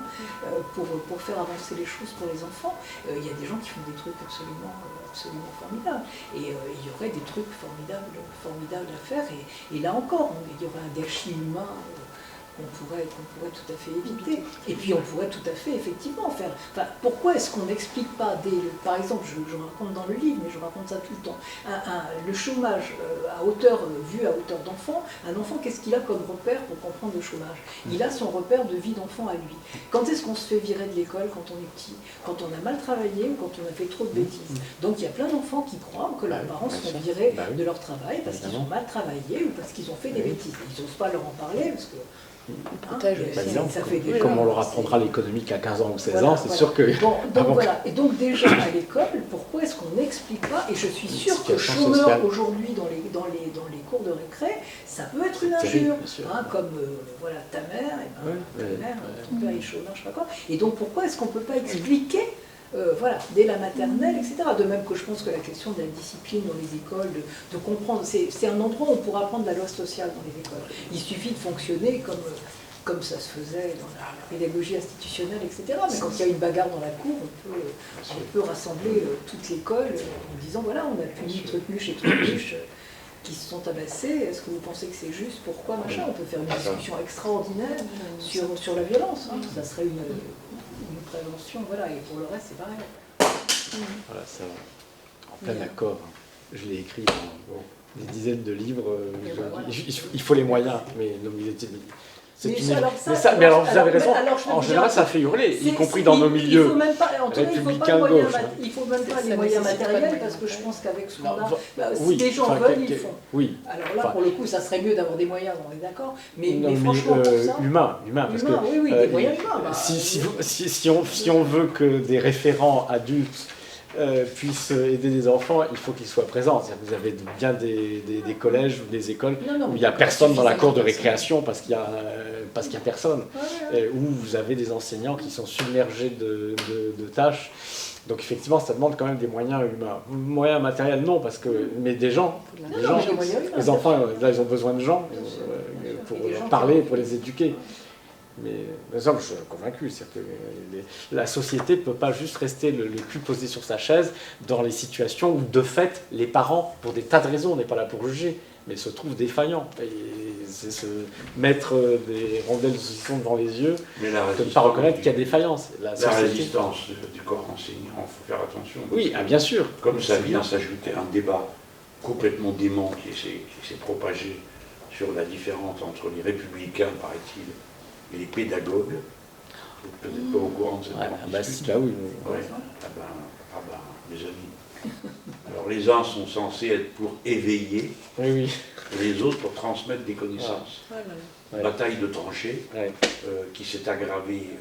pour faire avancer les choses pour les enfants. Il y a des gens qui font des trucs absolument formidables. Et il y aurait des trucs formidables à faire. Et là encore, il y aurait un gâchis humain qu'on pourrait tout à fait éviter. Et puis on pourrait tout à fait effectivement faire. Enfin, pourquoi est-ce qu'on n'explique pas par exemple, je raconte dans le livre, mais je raconte ça tout le temps, le chômage vu à hauteur d'enfant, un enfant, qu'est-ce qu'il a comme repère pour comprendre le chômage? Il a son repère de vie d'enfant à lui. Quand est-ce qu'on se fait virer de l'école quand on est petit? Quand on a mal travaillé ou quand on a fait trop de bêtises. Donc il y a plein d'enfants qui croient que leurs parents se font virer de leur travail parce qu'ils ont mal travaillé ou parce qu'ils ont fait des bêtises. Ils n'osent pas leur en parler parce que comme on leur apprendra l'économique à 15 ans ou 16 ans, c'est sûr que... Donc voilà, et donc déjà à l'école, pourquoi est-ce qu'on n'explique pas, et je suis sûre que chômeur aujourd'hui dans les cours de récré, ça peut être une injure, comme voilà, ta mère, ton père est chômeur, je sais pas quoi, et donc pourquoi est-ce qu'on ne peut pas expliquer voilà, dès la maternelle, etc. De même que je pense que la question de la discipline dans les écoles, de comprendre, c'est un endroit où on pourra apprendre la loi sociale dans les écoles. Il suffit de fonctionner comme ça se faisait dans la pédagogie institutionnelle, etc. Mais quand il y a une bagarre dans la cour, on peut rassembler toute l'école en disant voilà, on a puni Trucmuche et Trucmuche qui se sont tabassés, est-ce que vous pensez que c'est juste? Pourquoi machin? On peut faire une discussion extraordinaire sur la violence. Hein. Ça serait une prévention, voilà, et pour le reste, c'est pareil. Voilà, ça va. En plein accord. Je l'ai écrit dans des dizaines de livres. Il faut les moyens, mais mais alors vous avez raison, en général ça fait hurler, y compris dans nos milieux républicains de gauche. Il ne faut même pas les moyens matériels, parce que je pense qu'avec ce qu'on a, si les gens veulent, ils font. Oui. Alors là, pour le coup, ça serait mieux d'avoir des moyens, on est d'accord, mais franchement, pour ça... Humain, parce que... Oui, des moyens humains. Si on veut que des référents adultes puissent aider des enfants, il faut qu'ils soient présents. Vous avez bien des collèges ou des écoles où il n'y a personne dans la cour de récréation parce qu'il y a personne, où vous avez des enseignants qui sont submergés de tâches. Donc effectivement, ça demande quand même des moyens humains. Moyens matériels, non, mais des gens. Les enfants, là, ils ont besoin de gens pour leur parler, pour les éduquer. Mais par exemple, je suis convaincu, c'est que la société ne peut pas juste rester le cul posé sur sa chaise dans les situations où, de fait, les parents, pour des tas de raisons, on n'est pas là pour juger, mais se trouvent défaillants. Et c'est se mettre des rondelles de saucisson devant les yeux, de ne pas reconnaître qu'il y a défaillance. La résistance du corps enseignant, il faut faire attention. Oui, bien sûr. Comme ça vient s'ajouter un débat complètement dément qui s'est propagé sur la différence entre les républicains, paraît-il, et les pédagogues, peut-être pas au courant de cette oui. Mes amis. Alors les uns sont censés être pour éveiller, et les autres pour transmettre des connaissances. Bataille de tranchées qui s'est aggravée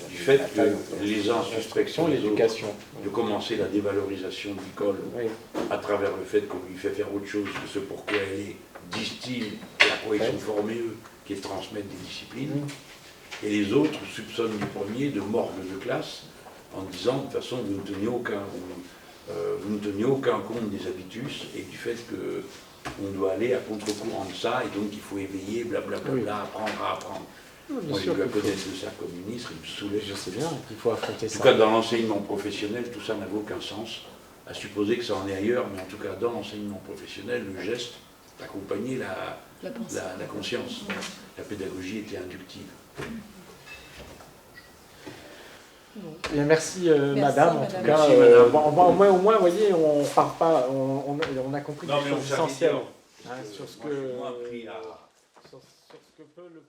du fait que les uns suspectent les autres de commencer la dévalorisation de l'école à travers le fait qu'on lui fait faire autre chose que ce pourquoi elle est, disent-ils, et à quoi ils sont formés eux, qui est de transmettre des disciplines. Et les autres soupçonnent du premier de morgue de classe en disant de toute façon vous ne teniez aucun compte des habitus et du fait qu'on doit aller à contre-courant de ça et donc il faut éveiller, blablabla, apprendre à apprendre. Moi j'ai eu à connaître le cercle communiste, il me saoulait. Je sais bien qu'il faut affronter ça. En tout cas dans l'enseignement professionnel, tout ça n'avait aucun sens, à supposer que ça en est ailleurs, mais en tout cas dans l'enseignement professionnel, le geste accompagnait la conscience. La pédagogie était inductive. Bien, merci, madame, en tout cas. Au moins, vous voyez, on part pas, on a compris des choses essentielles sur ce que peut le...